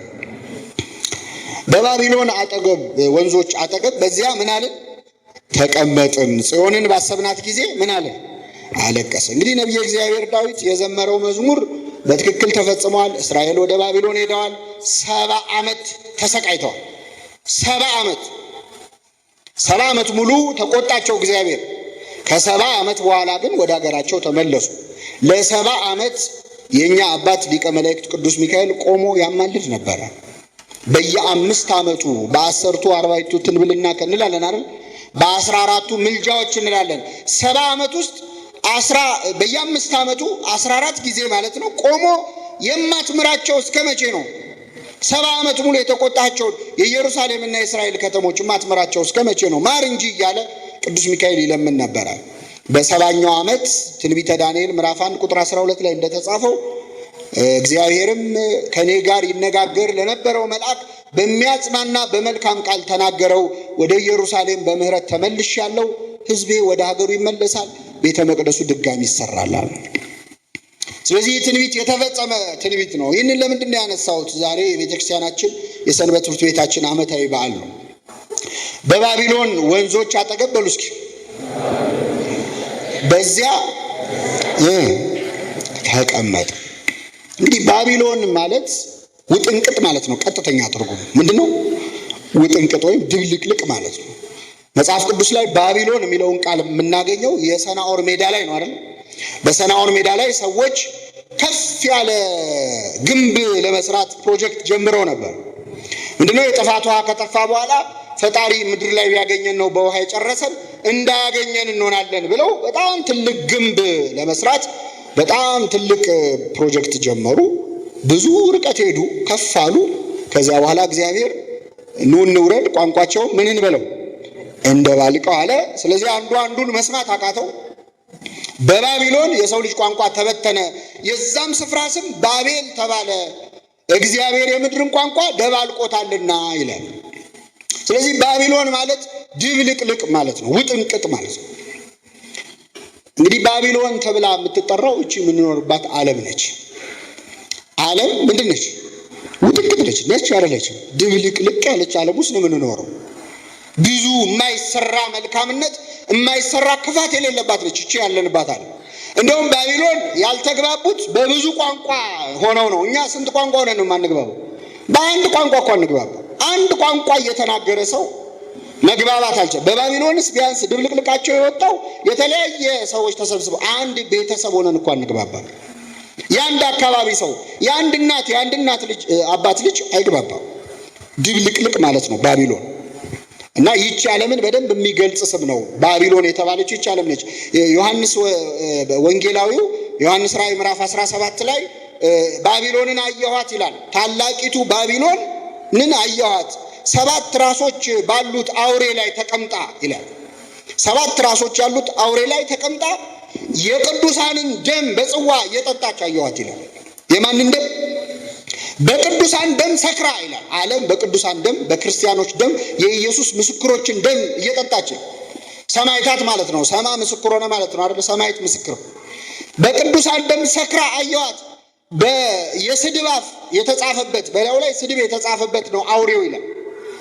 በባቢሎን አጠገብ ወንዞች አጠገብ በዚያ ምን አለ? ተቀመጥን። ጽዮንን ባሰብናት ጊዜ ምን አለ? አለቀሰ። እንግዲህ ነቢየ እግዚአብሔር ዳዊት የዘመረው መዝሙር በትክክል ተፈጽሟል። እስራኤል ወደ ባቢሎን ሄደዋል። 70 ዓመት ተሰቃይተዋል። 70 ዓመት ሙሉ ተቆጣቸው እግዚአብሔር። ከ70 ዓመት በኋላ ግን ወደ ሀገራቸው ተመለሱ። ለ70 ዓመት የኛ አባት ሊቀ መላእክት ቅዱስ ሚካኤል ቆሞ ያማልድ ነበረ። በየ5 ዓመቱ በ10ቱ 40ቱ ትንብልና እንላለን አይደል? በ14ቱ ምልጃዎች እንላለን። 70 ዓመት ውስጥ በየ5 ዓመቱ 14 ጊዜ ማለት ነው ቆሞ የማትምራቸው እስከ መቼ ነው? 70 ዓመት ሙሉ የተቆጣቸውን የኢየሩሳሌምና የእስራኤል ከተሞች የማትምራቸው እስከ መቼ ነው? ማር እንጂ እያለ ቅዱስ ሚካኤል ይለምን ነበረ። በ70ኛው ዓመት ትንቢተ ዳንኤል ምዕራፍ 1 ቁጥር 12 ላይ እንደተጻፈው እግዚአብሔርም ከኔ ጋር ይነጋገር ለነበረው መልአክ በሚያጽናና በመልካም ቃል ተናገረው። ወደ ኢየሩሳሌም በምህረት ተመልሻለሁ። ሕዝቤ ወደ ሀገሩ ይመለሳል፣ ቤተ መቅደሱ ድጋሚ ይሰራል። ስለዚህ ትንቢት የተፈጸመ ትንቢት ነው። ይህንን ለምንድን ነው ያነሳሁት? ዛሬ የቤተክርስቲያናችን የሰንበት ትምህርት ቤታችን ዓመታዊ በዓል ነው። በባቢሎን ወንዞች አጠገብ በሉ እስኪ በዚያ ተቀመጠ። እንግዲህ ባቢሎን ማለት ውጥንቅጥ ማለት ነው። ቀጥተኛ ትርጉሙ ምንድነው? ውጥንቅጥ ወይም ድብልቅልቅ ማለት ነው። መጽሐፍ ቅዱስ ላይ ባቢሎን የሚለውን ቃል የምናገኘው የሰናዖር ሜዳ ላይ ነው አይደል? በሰናዖር ሜዳ ላይ ሰዎች ከፍ ያለ ግንብ ለመስራት ፕሮጀክት ጀምረው ነበር። ምንድነው? የጥፋት ውሃ ከጠፋ በኋላ ፈጣሪ ምድር ላይ ቢያገኘን ነው በውሃ የጨረሰን እንዳያገኘን እንሆናለን ብለው በጣም ትልቅ ግንብ ለመስራት በጣም ትልቅ ፕሮጀክት ጀመሩ። ብዙ ርቀት ሄዱ፣ ከፍ አሉ። ከዚያ በኋላ እግዚአብሔር ኑ እንውረድ፣ ቋንቋቸው ምን እንበለው እንደባልቀው አለ። ስለዚህ አንዱ አንዱን መስማት አቃተው። በባቢሎን የሰው ልጅ ቋንቋ ተበተነ። የዛም ስፍራ ስም ባቤል ተባለ፣ እግዚአብሔር የምድርን ቋንቋ ደባልቆታልና ይላል። ስለዚህ ባቢሎን ማለት ድብልቅልቅ ማለት ነው፣ ውጥንቅጥ ማለት ነው። እንግዲህ ባቢሎን ተብላ የምትጠራው እቺ የምንኖርባት ዓለም ነች። ዓለም ምንድን ነች? ውጥንቅጥ ነች አይደለች? ድብልቅልቅ ያለች ዓለም ውስጥ ነው የምንኖረው። ብዙ የማይሰራ መልካምነት፣ የማይሰራ ክፋት የሌለባት ነች እቺ ያለንባት ዓለም። እንደውም ባቢሎን ያልተግባቡት በብዙ ቋንቋ ሆነው ነው። እኛ ስንት ቋንቋ ሆነን ነው የማንግባባው? በአንድ ቋንቋ እኮ አንግባባ። አንድ ቋንቋ እየተናገረ ሰው መግባባት አልቻለም። በባቢሎንስ ቢያንስ ድብልቅልቃቸው የወጣው የተለያየ ሰዎች ተሰብስበው አንድ ቤተሰብ ሆነን እኮ አንግባባ። የአንድ አካባቢ ሰው የአንድ እናት ልጅ አባት ልጅ አይግባባም። ድብልቅልቅ ማለት ነው ባቢሎን። እና ይህች ዓለምን በደንብ የሚገልጽ ስም ነው። ባቢሎን የተባለች ይህች ዓለም ነች። ዮሐንስ ወንጌላዊው ዮሐንስ ራእይ ምዕራፍ 17 ላይ ባቢሎንን አየኋት ይላል። ታላቂቱ ባቢሎንን አየኋት 7 ራሶች ባሉት አውሬ ላይ ተቀምጣ ይላል። 7 ራሶች ያሉት አውሬ ላይ ተቀምጣ የቅዱሳንን ደም በጽዋ እየጠጣች አየኋት ይላል። የማንን ደም? በቅዱሳን ደም ሰክራ ይላል። ዓለም በቅዱሳን ደም፣ በክርስቲያኖች ደም፣ የኢየሱስ ምስክሮችን ደም እየጠጣች ሰማዕታት ማለት ነው። ሰማ ምስክር ሆነ ማለት ነው አይደል? ሰማዕት ምስክር። በቅዱሳን ደም ሰክራ አየኋት። የስድብ አፍ የተጻፈበት በላዩ ላይ ስድብ የተጻፈበት ነው አውሬው ይላል።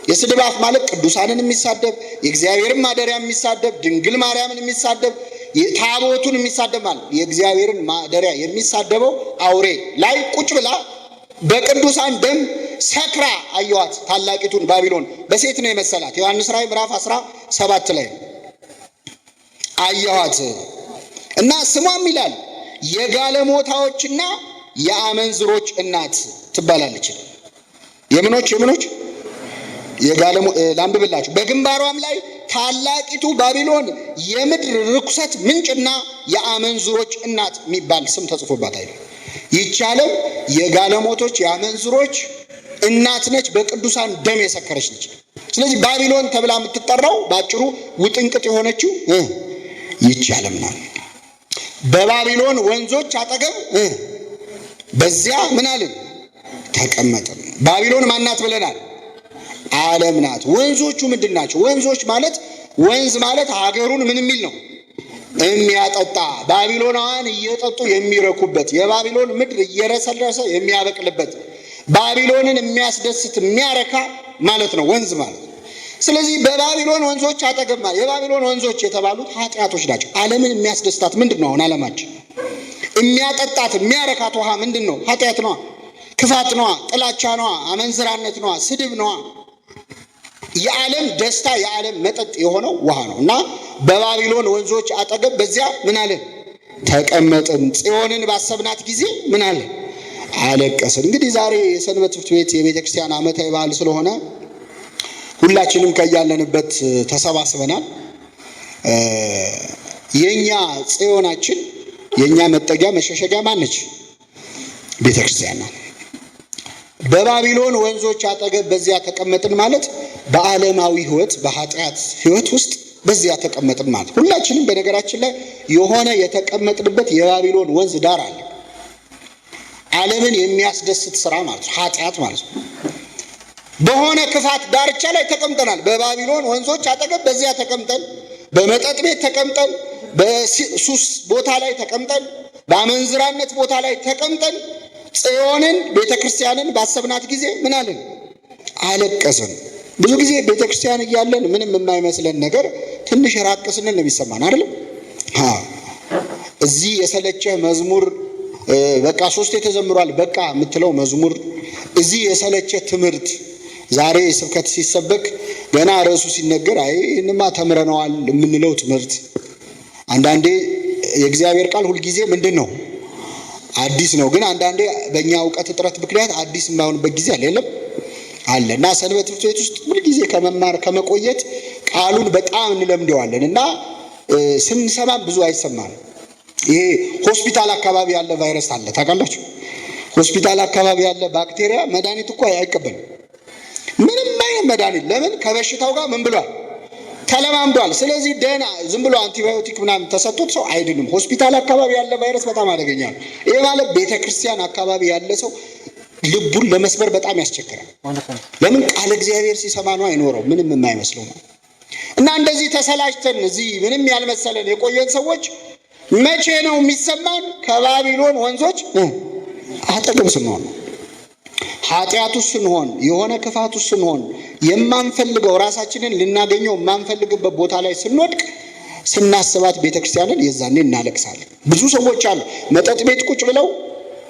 የስድብ አፍ ማለት ቅዱሳንን የሚሳደብ የእግዚአብሔርን ማደሪያ የሚሳደብ ድንግል ማርያምን የሚሳደብ ታቦቱን የሚሳደብ ማለት የእግዚአብሔርን ማደሪያ የሚሳደበው አውሬ ላይ ቁጭ ብላ በቅዱሳን ደም ሰክራ አየኋት ታላቂቱን ባቢሎን። በሴት ነው የመሰላት። ዮሐንስ ራእይ ምዕራፍ 17 ላይ አየኋት እና ስሟም ይላል የጋለሞታዎችና የአመንዝሮች እናት ትባላለች። የምኖች ላንብብላችሁ። በግንባሯም ላይ ታላቂቱ ባቢሎን የምድር ርኩሰት ምንጭና የአመንዝሮች እናት የሚባል ስም ተጽፎባታል። ይህች ዓለም የጋለሞቶች የአመንዝሮች እናት ነች፣ በቅዱሳን ደም የሰከረች ነች። ስለዚህ ባቢሎን ተብላ የምትጠራው ባጭሩ ውጥንቅጥ የሆነችው ይህች ዓለም ናት። በባቢሎን ወንዞች አጠገብ በዚያ ምን አልን? ተቀመጥን። ባቢሎን ማናት ብለናል? ዓለም ናት። ወንዞቹ ምንድን ናቸው? ወንዞች ማለት ወንዝ ማለት ሀገሩን ምን የሚል ነው? የሚያጠጣ። ባቢሎናውያን እየጠጡ የሚረኩበት፣ የባቢሎን ምድር እየረሰረሰ የሚያበቅልበት፣ ባቢሎንን የሚያስደስት የሚያረካ ማለት ነው ወንዝ ማለት። ስለዚህ በባቢሎን ወንዞች አጠገብ ማለት የባቢሎን ወንዞች የተባሉት ኃጢአቶች ናቸው። ዓለምን የሚያስደስታት ምንድን ነው? አሁን ዓለማችን የሚያጠጣት የሚያረካት ውሃ ምንድን ነው? ኃጢአት ነዋ፣ ክፋት ነዋ፣ ጥላቻ ነዋ፣ አመንዝራነት ነዋ፣ ስድብ ነዋ። የዓለም ደስታ የዓለም መጠጥ የሆነው ውሃ ነው እና በባቢሎን ወንዞች አጠገብ በዚያ ምን አለ? ተቀመጥን። ጽዮንን ባሰብናት ጊዜ ምን አለ? አለቀስን። እንግዲህ ዛሬ የሰንበት ትምህርት ቤት የቤተ ክርስቲያን ዓመታዊ በዓል ስለሆነ ሁላችንም ከያለንበት ተሰባስበናል። የኛ ጽዮናችን የኛ መጠጊያ መሸሸጊያ ማነች? ቤተ ክርስቲያን ናት። በባቢሎን ወንዞች አጠገብ በዚያ ተቀመጥን ማለት በዓለማዊ ሕይወት በኃጢአት ሕይወት ውስጥ በዚያ ተቀመጥን ማለት። ሁላችንም በነገራችን ላይ የሆነ የተቀመጥንበት የባቢሎን ወንዝ ዳር አለ። ዓለምን የሚያስደስት ስራ ማለት ኃጢአት ማለት ነው። በሆነ ክፋት ዳርቻ ላይ ተቀምጠናል። በባቢሎን ወንዞች አጠገብ በዚያ ተቀምጠን፣ በመጠጥ ቤት ተቀምጠን፣ በሱስ ቦታ ላይ ተቀምጠን፣ በአመንዝራነት ቦታ ላይ ተቀምጠን ጽዮንን ቤተ ክርስቲያንን ባሰብናት ጊዜ ምን አለን? አለቀስን። ብዙ ጊዜ ቤተ ክርስቲያን እያለን ምንም የማይመስለን ነገር ትንሽ ራቅ ስንል ነው የሚሰማን አይደለም? እዚህ የሰለቸ መዝሙር በቃ 3 ተዘምሯል በቃ የምትለው መዝሙር፣ እዚህ የሰለቸ ትምህርት ዛሬ ስብከት ሲሰበክ ገና ርዕሱ ሲነገር አይ እንማ ተምረነዋል የምንለው ትምህርት። አንዳንዴ የእግዚአብሔር ቃል ሁልጊዜ ምንድን ነው? አዲስ ነው። ግን አንዳንዴ በእኛ እውቀት እጥረት ምክንያት አዲስ የማይሆንበት ጊዜ የለም አለ እና ሰንበት ትምህርት ቤት ውስጥ ሁልጊዜ ከመማር ከመቆየት ቃሉን በጣም እንለምደዋለን እና ስንሰማም ብዙ አይሰማንም። ይሄ ሆስፒታል አካባቢ ያለ ቫይረስ አለ ታውቃላችሁ? ሆስፒታል አካባቢ ያለ ባክቴሪያ መድኃኒት እኮ አይቀበልም። ምንም አይነት መድኃኒት። ለምን? ከበሽታው ጋር ምን ብሏል? ተለማምዷል። ስለዚህ ደህና ዝም ብሎ አንቲባዮቲክ ምናምን ተሰጥቶት ሰው አይድንም። ሆስፒታል አካባቢ ያለ ቫይረስ በጣም አደገኛ ነው። ይሄ ማለት ቤተክርስቲያን አካባቢ ያለ ሰው ልቡን ለመስበር በጣም ያስቸግራል። ለምን? ቃል እግዚአብሔር ሲሰማ ነው አይኖረው ምንም የማይመስለው ነው። እና እንደዚህ ተሰላችተን እዚህ ምንም ያልመሰለን የቆየን ሰዎች መቼ ነው የሚሰማን? ከባቢሎን ወንዞች አጠገብ ስንሆን ነው። ኃጢአቱ ስንሆን፣ የሆነ ክፋቱ ስንሆን፣ የማንፈልገው ራሳችንን ልናገኘው የማንፈልግበት ቦታ ላይ ስንወድቅ ስናስባት ቤተክርስቲያንን የዛኔ እናለቅሳለን። ብዙ ሰዎች አሉ መጠጥ ቤት ቁጭ ብለው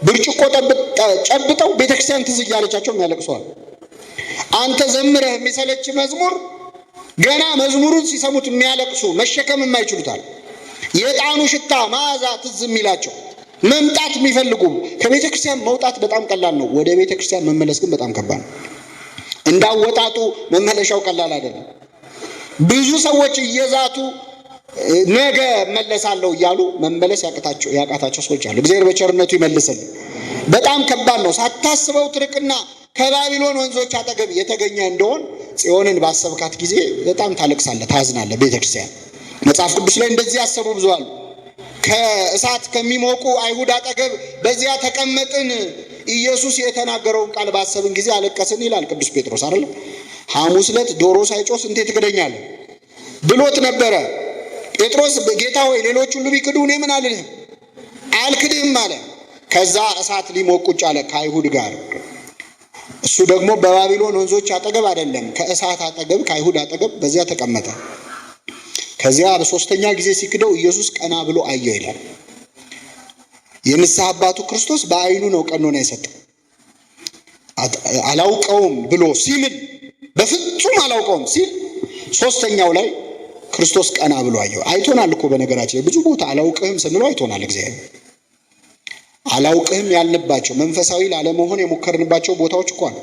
ብርጭቆ ጨብጠው ቤተክርስቲያን ትዝ እያለቻቸው የሚያለቅሷል። አንተ ዘምረህ የሚሰለች መዝሙር ገና መዝሙሩን ሲሰሙት የሚያለቅሱ መሸከም የማይችሉታል። የዕጣኑ ሽታ መዓዛ ትዝ የሚላቸው መምጣት የሚፈልጉ ከቤተ ክርስቲያን መውጣት በጣም ቀላል ነው። ወደ ቤተ ክርስቲያን መመለስ ግን በጣም ከባድ ነው። እንዳወጣጡ መመለሻው ቀላል አይደለም። ብዙ ሰዎች እየዛቱ ነገ እመለሳለሁ እያሉ መመለስ ያቃታቸው ሰዎች አሉ። እግዚአብሔር በቸርነቱ ይመልስልን። በጣም ከባድ ነው። ሳታስበው ትርቅና ከባቢሎን ወንዞች አጠገብ የተገኘ እንደሆን ጽዮንን ባሰብካት ጊዜ በጣም ታለቅሳለህ፣ ታዝናለህ። ቤተ ክርስቲያን መጽሐፍ ቅዱስ ላይ እንደዚህ ያሰቡ ብዙ አሉ። ከእሳት ከሚሞቁ አይሁድ አጠገብ በዚያ ተቀመጥን፣ ኢየሱስ የተናገረውን ቃል ባሰብን ጊዜ አለቀስን ይላል ቅዱስ ጴጥሮስ አይደል? ሐሙስ ዕለት ዶሮ ሳይጮህ እንዴ ትክደኛለህ ብሎት ነበረ። ጴጥሮስ ጌታ ሆይ ሌሎች ሁሉ ቢክዱ እኔ ምን አልልህም አልክድህም አለ። ከዛ እሳት ሊሞቅ ቁጭ አለ ከአይሁድ ጋር። እሱ ደግሞ በባቢሎን ወንዞች አጠገብ አይደለም፣ ከእሳት አጠገብ ከአይሁድ አጠገብ በዚያ ተቀመጠ። ከዚያ በሶስተኛ ጊዜ ሲክደው ኢየሱስ ቀና ብሎ አየው ይላል። የንስሐ አባቱ ክርስቶስ በአይኑ ነው ቀኖና የሰጠው። አላውቀውም ብሎ ሲምል በፍጹም አላውቀውም ሲል ሶስተኛው ላይ ክርስቶስ ቀና ብሎ አየው። አይቶናል እኮ በነገራችን ብዙ ቦታ አላውቅህም ስንለው አይቶናል። እግዚአብሔር አላውቅህም ያልንባቸው መንፈሳዊ ላለመሆን የሞከርንባቸው ቦታዎች እኮ አሉ።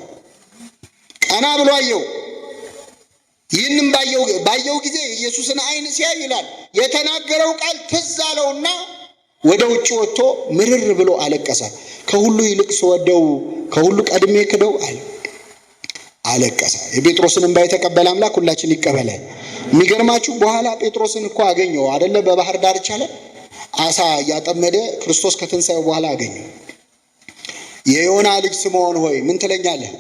ቀና ብሎ አየው። ይህንም ባየው ጊዜ ኢየሱስን አይን ሲያይ ይላል የተናገረው ቃል ትዝ አለውና ወደ ውጭ ወጥቶ ምርር ብሎ አለቀሰ። ከሁሉ ይልቅ ስወደው ከሁሉ ቀድሜ ክደው አለቀሰ። የጴጥሮስን እንባ የተቀበለ አምላክ ሁላችን ይቀበላል። የሚገርማችሁ በኋላ ጴጥሮስን እኮ አገኘው አይደለ? በባህር ዳርቻ ላይ አሳ እያጠመደ ክርስቶስ ከትንሣኤው በኋላ አገኘው። የዮና ልጅ ስምዖን ሆይ ምን ትለኛለህ?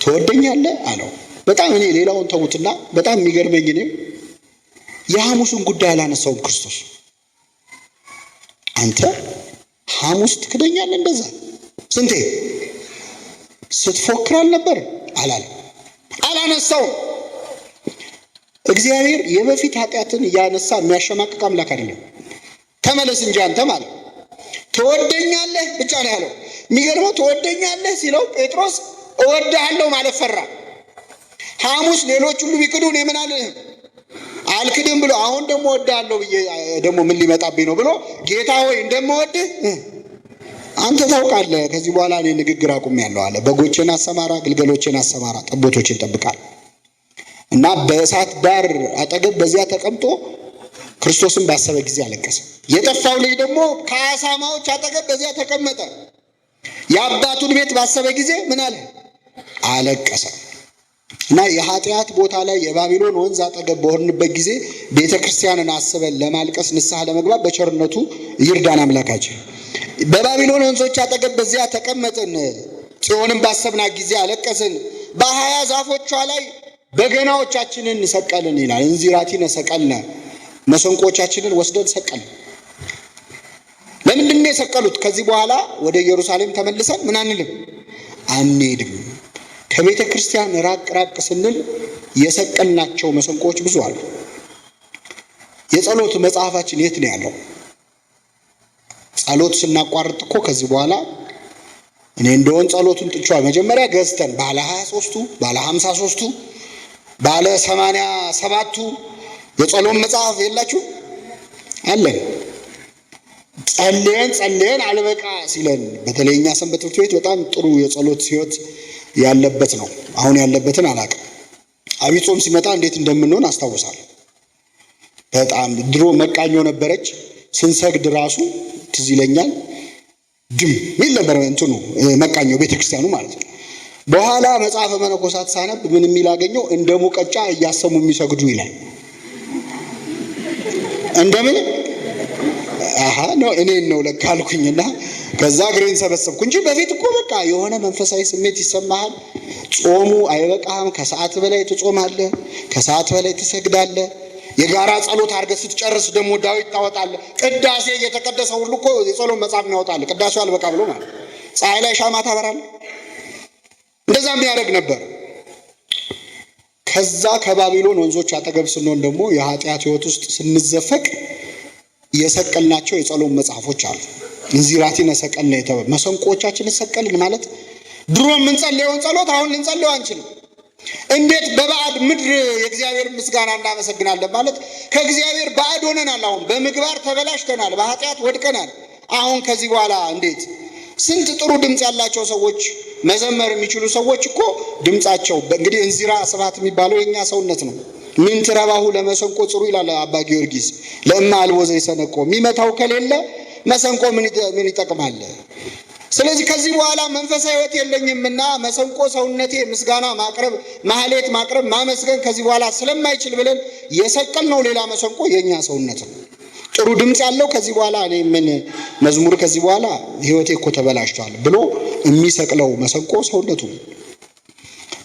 ትወደኛለህ አለው። በጣም እኔ ሌላውን ተውትና በጣም የሚገርመኝ እኔ የሐሙስን ጉዳይ አላነሳውም። ክርስቶስ አንተ ሐሙስ ትክደኛለህ እንደዛ ስንቴ ስትፎክር አልነበር አላለም፣ አላነሳውም። እግዚአብሔር የበፊት ኃጢአትን እያነሳ የሚያሸማቅቅ አምላክ አይደለም። ተመለስ እንጂ አንተ ማለት ትወደኛለህ ብቻ ነው ያለው። የሚገርመው ትወደኛለህ ሲለው ጴጥሮስ እወድሃለሁ ማለት ፈራ። ሐሙስ ሌሎች ሁሉ ቢክዱ እኔ ምን አልክድም ብሎ አሁን ደግሞ እወድሃለሁ ብዬ ደግሞ ምን ሊመጣብኝ ነው ብሎ ጌታ ሆይ እንደምወድህ አንተ ታውቃለህ፣ ከዚህ በኋላ እኔ ንግግር አቁሜያለሁ አለ። በጎቼን አሰማራ፣ ግልገሎቼን አሰማራ፣ ጠቦቶቼን ጠብቃል። እና በእሳት ዳር አጠገብ በዚያ ተቀምጦ ክርስቶስን ባሰበ ጊዜ አለቀሰ። የጠፋው ልጅ ደግሞ ከአሳማዎች አጠገብ በዚያ ተቀመጠ። የአባቱን ቤት ባሰበ ጊዜ ምን አለ? አለቀሰ። እና የኃጢአት ቦታ ላይ የባቢሎን ወንዝ አጠገብ በሆንበት ጊዜ ቤተ ክርስቲያንን አስበን ለማልቀስ ንስሐ ለመግባት በቸርነቱ ይርዳን አምላካችን። በባቢሎን ወንዞች አጠገብ በዚያ ተቀመጥን፣ ጽዮንን ባሰብናት ጊዜ አለቀስን። በ20 ዛፎቿ ላይ በገናዎቻችንን ሰቀልን ይላል። እንዚራቲነ ሰቀልነ፣ መሰንቆቻችንን ወስደን ሰቀልን። ለምንድን ነው የሰቀሉት? ከዚህ በኋላ ወደ ኢየሩሳሌም ተመልሰን ምን አንሄድም። ከቤተ ክርስቲያን ራቅ ስንል የሰቀልናቸው መሰንቆች ብዙ አሉ። የጸሎት መጽሐፋችን የት ነው ያለው? ጸሎት ስናቋርጥ እኮ ከዚህ በኋላ እኔ እንደሆን ጸሎቱን ጥቻለሁ። መጀመሪያ ገዝተን ባለ 23ቱ ባለ 53ቱ ባለ 87ቱ የጸሎት መጽሐፍ የላችሁ አለን። ጸልየን አልበቃ ሲለን በተለይኛ ሰንበት ትምህርት ቤት በጣም ጥሩ የጸሎት ሕይወት ያለበት ነው። አሁን ያለበትን አላውቅም። አብይ ጾም ሲመጣ እንዴት እንደምንሆን አስታውሳለሁ። በጣም ድሮ መቃኞ ነበረች። ስንሰግድ ራሱ ትዝ ይለኛል ድም ይል ነበር እንትኑ መቃኞ ቤተክርስቲያኑ ማለት ነው። በኋላ መጽሐፈ መነኮሳት ሳነብ ምን የሚል አገኘው? እንደ ሙቀጫ እያሰሙ የሚሰግዱ ይላል። እንደምን ነው እኔን ነው ለካ አልኩኝና ከዛ ግሬን ሰበሰብኩ እንጂ በፊት እኮ በቃ የሆነ መንፈሳዊ ስሜት ይሰማሃል። ጾሙ አይበቃም። ከሰዓት በላይ ትጾማለህ፣ ከሰዓት በላይ ትሰግዳለህ። የጋራ ጸሎት አድርገህ ስትጨርስ ደግሞ ዳዊት ታወጣለህ። ቅዳሴ እየተቀደሰ ሁሉ እኮ የጸሎት መጽሐፍ ያወጣል። ቅዳሴው አልበቃ ብሎ ማለት ፀሐይ ላይ ሻማ ታበራለህ። እንደዛ የሚያደርግ ነበር። ከዛ ከባቢሎን ወንዞች አጠገብ ስንሆን ደግሞ የኃጢአት ሕይወት ውስጥ ስንዘፈቅ የሰቀልናቸው የጸሎት መጽሐፎች አሉ። እንዚራቲነ ሰቀልነ የተባለ መሰንቆቻችንን ሰቀልን ማለት ድሮ የምንጸልየውን ጸሎት አሁን ልንጸልየው አንችልም። እንዴት በባዕድ ምድር የእግዚአብሔር ምስጋና እናመሰግናለን ማለት ከእግዚአብሔር ባዕድ ሆነናል። አሁን በምግባር ተበላሽተናል፣ በኃጢአት ወድቀናል። አሁን ከዚህ በኋላ እንዴት ስንት ጥሩ ድምፅ ያላቸው ሰዎች መዘመር የሚችሉ ሰዎች እኮ ድምፃቸው እንግዲህ እንዚራ ስብሐት የሚባለው የኛ ሰውነት ነው። ምን ትረባሁ ለመሰንቆ ጽሩ ይላል አባ ጊዮርጊስ። ለእማ አልቦ ዘይሰነቆ የሚመታው ከሌለ መሰንቆ ምን ይጠቅማል? ስለዚህ ከዚህ በኋላ መንፈሳዊ ሕይወት የለኝምና መሰንቆ ሰውነቴ ምስጋና ማቅረብ፣ ማህሌት ማቅረብ፣ ማመስገን ከዚህ በኋላ ስለማይችል ብለን የሰቀልነው ሌላ መሰንቆ የኛ ሰውነት ነው። ጥሩ ድምፅ ያለው ከዚህ በኋላ እኔ ምን መዝሙር ከዚህ በኋላ ሕይወቴ እኮ ተበላሽቷል ብሎ የሚሰቅለው መሰንቆ ሰውነቱ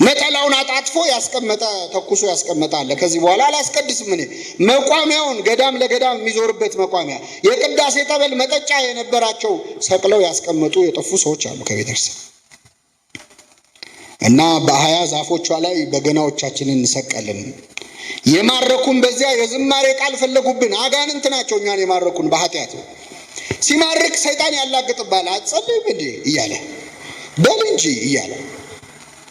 ነጠላውን አጣጥፎ ያስቀመጠ ተኩሶ ያስቀመጣል። ከዚህ በኋላ አላስቀድስም እኔ መቋሚያውን ገዳም ለገዳም የሚዞርበት መቋሚያ የቅዳሴ ጠበል መጠጫ የነበራቸው ሰቅለው ያስቀመጡ የጠፉ ሰዎች አሉ ከቤተክርስቲያን። እና በ20 ዛፎቿ ላይ በገናዎቻችንን እንሰቀልን። የማረኩን በዚያ የዝማሬ ቃል ፈለጉብን። አጋንንት ናቸው እኛን የማረኩን በኃጢአት። ሲማርክ ሰይጣን ያላግጥባል። አትጸልይም እንዴ እያለ በል እንጂ እያለ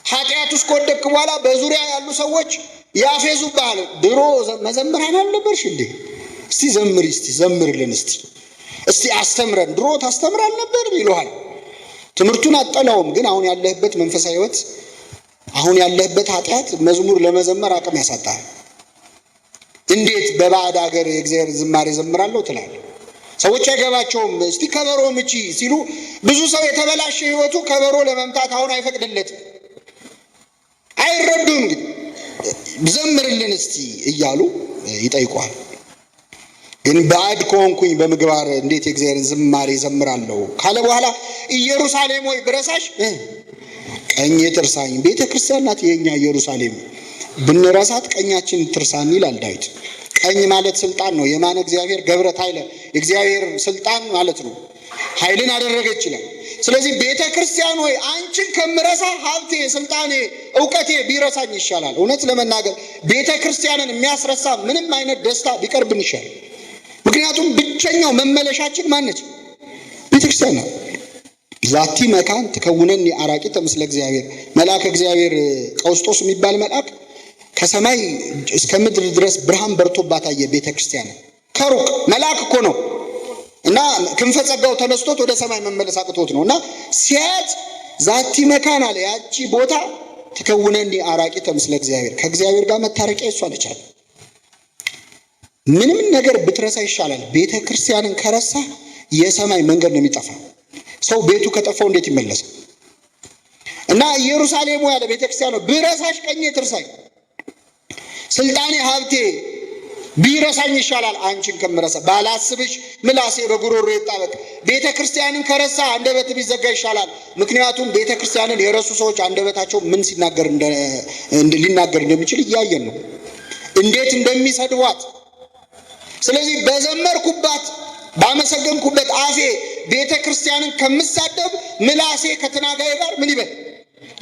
ኃጢአት ውስጥ ከወደቅክ በኋላ በዙሪያ ያሉ ሰዎች ያፌዙብሃል። ድሮ መዘምራን አልነበርሽ እንዴ? እስቲ ዘምሪ፣ እስቲ ዘምርልን፣ እስቲ አስተምረን፣ ድሮ ታስተምር አልነበር ይሉሃል። ትምህርቱን አጠላውም፣ ግን አሁን ያለህበት መንፈሳዊ ሕይወት፣ አሁን ያለህበት ኃጢአት መዝሙር ለመዘመር አቅም ያሳጣል። እንዴት በባዕድ ሀገር የእግዚአብሔር ዝማሬ ዘምራለሁ ትላለህ? ሰዎች አይገባቸውም። እስቲ ከበሮ ምቺ ሲሉ ብዙ ሰው የተበላሸ ሕይወቱ ከበሮ ለመምታት አሁን አይፈቅድለትም። አይረዱም። ግን ዘምርልን እስቲ እያሉ ይጠይቋል። ግን ባዕድ ከሆንኩኝ በምግባር እንዴት የእግዚአብሔርን ዝማሬ ዘምራለሁ ካለ በኋላ ኢየሩሳሌም ሆይ ብረሳሽ ቀኜ ትርሳኝ። ቤተ ክርስቲያን ናት የኛ ኢየሩሳሌም፣ ብንረሳት ቀኛችን ትርሳን ይላል ዳዊት። ቀኝ ማለት ስልጣን ነው። የማነ እግዚአብሔር ገብረት ኃይለ፣ እግዚአብሔር ስልጣን ማለት ነው። ኃይልን አደረገች ይላል። ስለዚህ ቤተ ክርስቲያን ሆይ አንቺን ከምረሳ ሀብቴ፣ ስልጣኔ፣ እውቀቴ ቢረሳኝ ይሻላል። እውነት ለመናገር ቤተ ክርስቲያንን የሚያስረሳ ምንም አይነት ደስታ ቢቀርብን ይሻላል። ምክንያቱም ብቸኛው መመለሻችን ማነች? ቤተ ክርስቲያን ናት። ዛቲ መካን ትከውነኒ አራቂተ ምስለ እግዚአብሔር። መልአከ እግዚአብሔር ቀውስጦስ የሚባል መልአክ ከሰማይ እስከ ምድር ድረስ ብርሃን በርቶባት አየ ቤተ ክርስቲያን። ከሩቅ መልአክ እኮ ነው እና ክንፈ ጸጋው ተነስቶት ወደ ሰማይ መመለስ አቅቶት ነው። እና ሲያት ዛቲ መካን አለ፣ ያቺ ቦታ ትከውነኒ አራቂተ ምስለ እግዚአብሔር፣ ከእግዚአብሔር ጋር መታረቂያ እሷ ነች አለ። ምንም ነገር ብትረሳ ይሻላል። ቤተ ክርስቲያንን ከረሳ የሰማይ መንገድ ነው የሚጠፋ። ሰው ቤቱ ከጠፋው እንዴት ይመለሳል? እና ኢየሩሳሌም ያለ ቤተ ክርስቲያን ነው። ብረሳሽ ቀኜ ትርሳኝ፣ ስልጣኔ ሀብቴ ቢረሳኝ ይሻላል አንቺን ከምረሳ። ባላስብሽ ምላሴ በጉሮሮ ይጣበቅ። ቤተ ክርስቲያንን ከረሳ አንደበት ቢዘጋ ይሻላል። ምክንያቱም ቤተ ክርስቲያንን የረሱ ሰዎች አንደበታቸው ምን ሊናገር እንደሚችል እያየን ነው፣ እንዴት እንደሚሰድቧት። ስለዚህ በዘመርኩባት ባመሰገንኩበት አፌ ቤተ ክርስቲያንን ከምሳደብ ምላሴ ከተናጋዬ ጋር ምን ይበል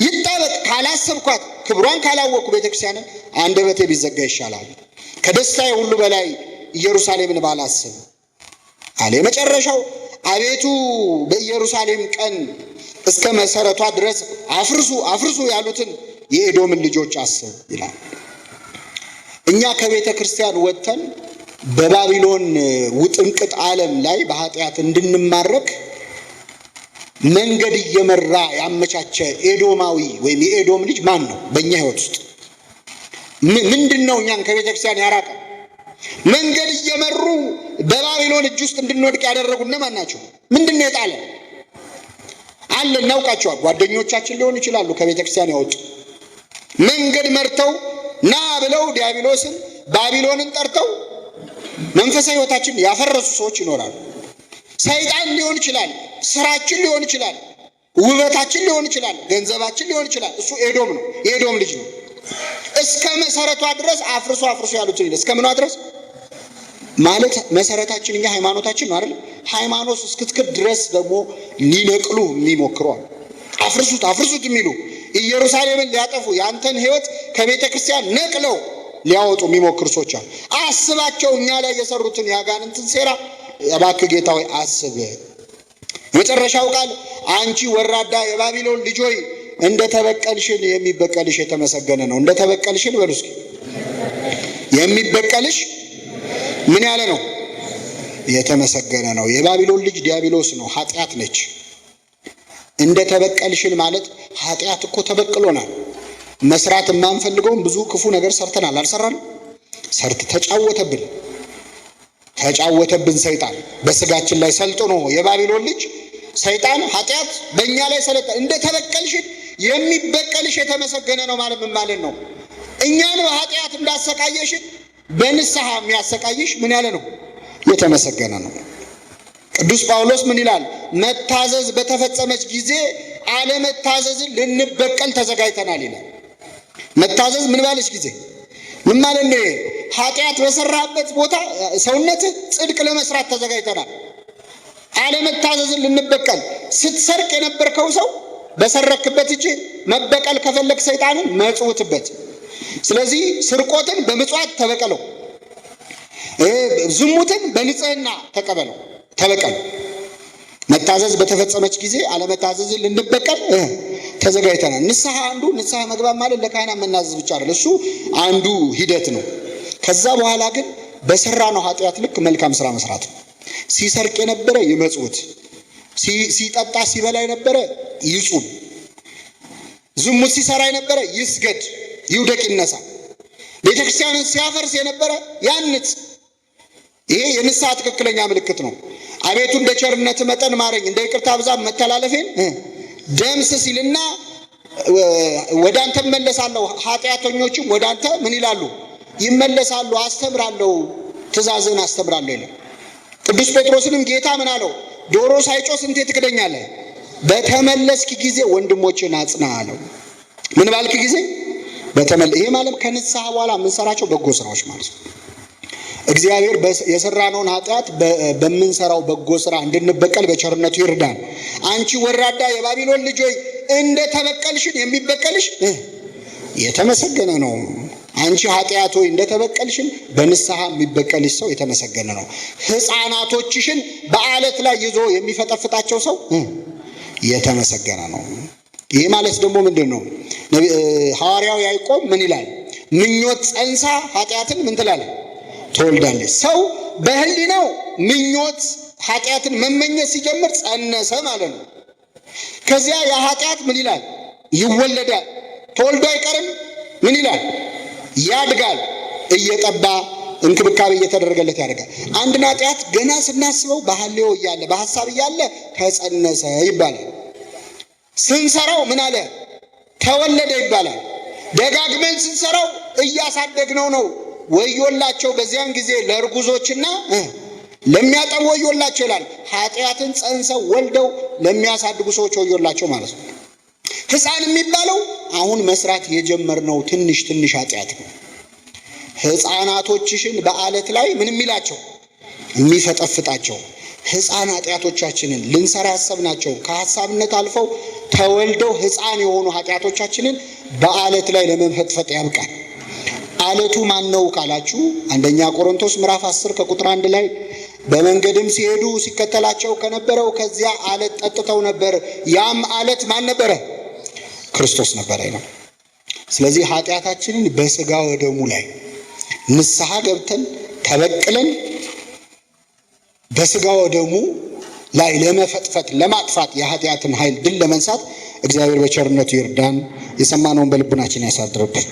ይጣበቅ። ካላሰብኳት ክብሯን ካላወቅኩ ቤተ ክርስቲያንን አንደበቴ ቢዘጋ ይሻላል ከደስታዬ ሁሉ በላይ ኢየሩሳሌምን ባላስብ አለ። የመጨረሻው አቤቱ በኢየሩሳሌም ቀን እስከ መሰረቷ ድረስ አፍርሱ ያሉትን የኤዶምን ልጆች አስብ ይላል። እኛ ከቤተ ክርስቲያን ወጥተን በባቢሎን ውጥንቅጥ ዓለም ላይ በኃጢአት እንድንማረክ መንገድ እየመራ ያመቻቸ ኤዶማዊ ወይም የኤዶም ልጅ ማን ነው? በእኛ ህይወት ውስጥ ምንድን ነው እኛን ከቤተ ክርስቲያን ያራቀ? መንገድ እየመሩ በባቢሎን እጅ ውስጥ እንድንወድቅ ያደረጉ እነማን ናቸው? ምንድን ነው የጣለ አለ? እናውቃቸዋል። ጓደኞቻችን ሊሆኑ ይችላሉ። ከቤተ ክርስቲያን ያወጡ መንገድ መርተው ና ብለው ዲያብሎስን ባቢሎንን ጠርተው መንፈሳዊ ህይወታችን ያፈረሱ ሰዎች ይኖራሉ። ሰይጣን ሊሆን ይችላል፣ ስራችን ሊሆን ይችላል፣ ውበታችን ሊሆን ይችላል፣ ገንዘባችን ሊሆን ይችላል። እሱ ኤዶም ነው፣ የኤዶም ልጅ ነው። እስከ መሰረቷ ድረስ አፍርሱ ያሉትን ይል። እስከ ምኗ ድረስ ማለት መሰረታችን እኛ ሃይማኖታችን ነው አይደል? ሃይማኖት እስክትክድ ድረስ ደግሞ ሊነቅሉ የሚሞክሯል። አፍርሱት የሚሉ ኢየሩሳሌምን ሊያጠፉ ያንተን ህይወት ከቤተ ክርስቲያን ነቅለው ሊያወጡ የሚሞክሩ ሰዎች አሉ። አስባቸው፣ እኛ ላይ የሰሩትን ያጋንንትን ሴራ እባክህ ጌታ ሆይ አስብ። መጨረሻው ቃል አንቺ ወራዳ የባቢሎን ልጅ ሆይ እንደተበቀልሽን የሚበቀልሽ የተመሰገነ ነው። እንደተበቀልሽን በሉ እስኪ። የሚበቀልሽ ምን ያለ ነው? የተመሰገነ ነው። የባቢሎን ልጅ ዲያብሎስ ነው፣ ኃጢአት ነች። እንደተበቀልሽን ማለት ኃጢአት እኮ ተበቅሎናል። መስራት የማንፈልገውን ብዙ ክፉ ነገር ሰርተናል። አልሰራን? ተጫወተብን ሰይጣን በስጋችን ላይ ሰልጥኖ። የባቢሎን ልጅ ሰይጣን ኃጢአት በእኛ ላይ ሰለጠነ። እንደተበቀልሽን የሚበቀልሽ የተመሰገነ ነው ማለት ምን ማለት ነው? እኛን በኃጢአት እንዳሰቃየሽን በንስሐ የሚያሰቃይሽ ምን ያለ ነው? የተመሰገነ ነው። ቅዱስ ጳውሎስ ምን ይላል? መታዘዝ በተፈጸመች ጊዜ አለመታዘዝን ልንበቀል ተዘጋጅተናል ይላል። መታዘዝ ምን ባለች ጊዜ ምን ማለት ነው? ኃጢአት በሰራበት ቦታ ሰውነት ጽድቅ ለመስራት ተዘጋጅተናል። አለመታዘዝን ልንበቀል። ስትሰርቅ የነበርከው ሰው በሰረክበት እጅ መበቀል ከፈለግ ሰይጣንን መጽውትበት። ስለዚህ ስርቆትን በምጽዋት ተበቀለው፣ ዝሙትን በንጽህና ተበቀለው። መታዘዝ በተፈጸመች ጊዜ አለመታዘዝን ልንበቀል ተዘጋጅተናል። ንስሐ አንዱ ንስሐ መግባት ማለት ለካህናት መናዘዝ ብቻ አይደለም። እሱ አንዱ ሂደት ነው። ከዛ በኋላ ግን በሰራነው ኃጢአት ልክ መልካም ስራ መስራት ነው። ሲሰርቅ የነበረ ይመጽውት፣ ሲጠጣ ሲበላ የነበረ ይጹም፣ ዝሙት ሲሰራ የነበረ ይስገድ፣ ይውደቅ፣ ይነሳ፣ ቤተክርስቲያንን ሲያፈርስ የነበረ ያንጽ። ይሄ የንስሐ ትክክለኛ ምልክት ነው። አቤቱ እንደ ቸርነት መጠን ማረኝ፣ እንደ ይቅርታ ብዛት መተላለፌን ደምስስ ሲልና ወደ አንተ እመለሳለሁ፣ ኃጢአተኞችም ወደ አንተ ምን ይላሉ? ይመለሳሉ፣ አስተምራለሁ፣ ትእዛዝን አስተምራለሁ ይላል። ቅዱስ ጴጥሮስንም ጌታ ምን አለው? ዶሮ ሳይጮህ ስንቴ ትክደኛለህ? በተመለስክ ጊዜ ወንድሞችን አጽና አለው። ምን ባልክ ጊዜ? ይሄ ማለት ከንስሐ በኋላ የምንሰራቸው በጎ ስራዎች ማለት ነው። እግዚአብሔር የሰራነውን ኃጢአት በምንሰራው በጎ ስራ እንድንበቀል በቸርነቱ ይርዳን። አንቺ ወራዳ የባቢሎን ልጅ ሆይ እንደ ተበቀልሽን የሚበቀልሽ የተመሰገነ ነው። አንቺ ኃጢአት ሆይ እንደ ተበቀልሽን በንስሐ የሚበቀልሽ ሰው የተመሰገነ ነው። ሕፃናቶችሽን በአለት ላይ ይዞ የሚፈጠፍጣቸው ሰው የተመሰገነ ነው። ይህ ማለት ደግሞ ምንድን ነው? ሐዋርያው ያዕቆብ ምን ይላል? ምኞት ጸንሳ ኃጢአትን ምን ትላለች? ትወልዳለች። ሰው በህሊናው ምኞት ኃጢአትን መመኘት ሲጀምር ጸነሰ ማለት ነው። ከዚያ የኃጢአት ምን ይላል? ይወለዳል። ተወልዶ አይቀርም። ምን ይላል? ያድጋል። እየጠባ እንክብካቤ እየተደረገለት ያደርጋል። አንድን ኃጢአት ገና ስናስበው በሐሌው እያለ በሐሳብ እያለ ተጸነሰ ይባላል። ስንሰራው ምን አለ? ተወለደ ይባላል። ደጋግመን ስንሰራው እያሳደግነው ነው። ወዮላቸው በዚያን ጊዜ ለእርጉዞችና ለሚያጠቡ ወዮላቸው ይላል። ኃጢአትን ጸንሰው ወልደው ለሚያሳድጉ ሰዎች ወዮላቸው ማለት ነው። ሕፃን የሚባለው አሁን መስራት የጀመርነው ትንሽ ትንሽ ኃጢአት ነው። ሕፃናቶችሽን በአለት ላይ ምን የሚላቸው? የሚፈጠፍጣቸው ሕፃን ኃጢአቶቻችንን ልንሰራ ያሰብናቸው ከሐሳብነት አልፈው ተወልደው ሕፃን የሆኑ ኃጢአቶቻችንን በአለት ላይ ለመፈጥፈጥ ያብቃል። አለቱ ማን ነው ካላችሁ አንደኛ ቆሮንቶስ ምዕራፍ 10 ከቁጥር 1 ላይ በመንገድም ሲሄዱ ሲከተላቸው ከነበረው ከዚያ አለት ጠጥተው ነበር። ያም አለት ማን ነበረ? ክርስቶስ ነበረ ነው። ስለዚህ ኃጢአታችንን በስጋ ወደሙ ላይ ንስሐ ገብተን ተበቅለን በስጋ ወደሙ ላይ ለመፈጥፈጥ ለማጥፋት የኃጢአትን ኃይል ድል ለመንሳት እግዚአብሔር በቸርነቱ ይርዳን። የሰማነውን በልቡናችን ያሳድርብን።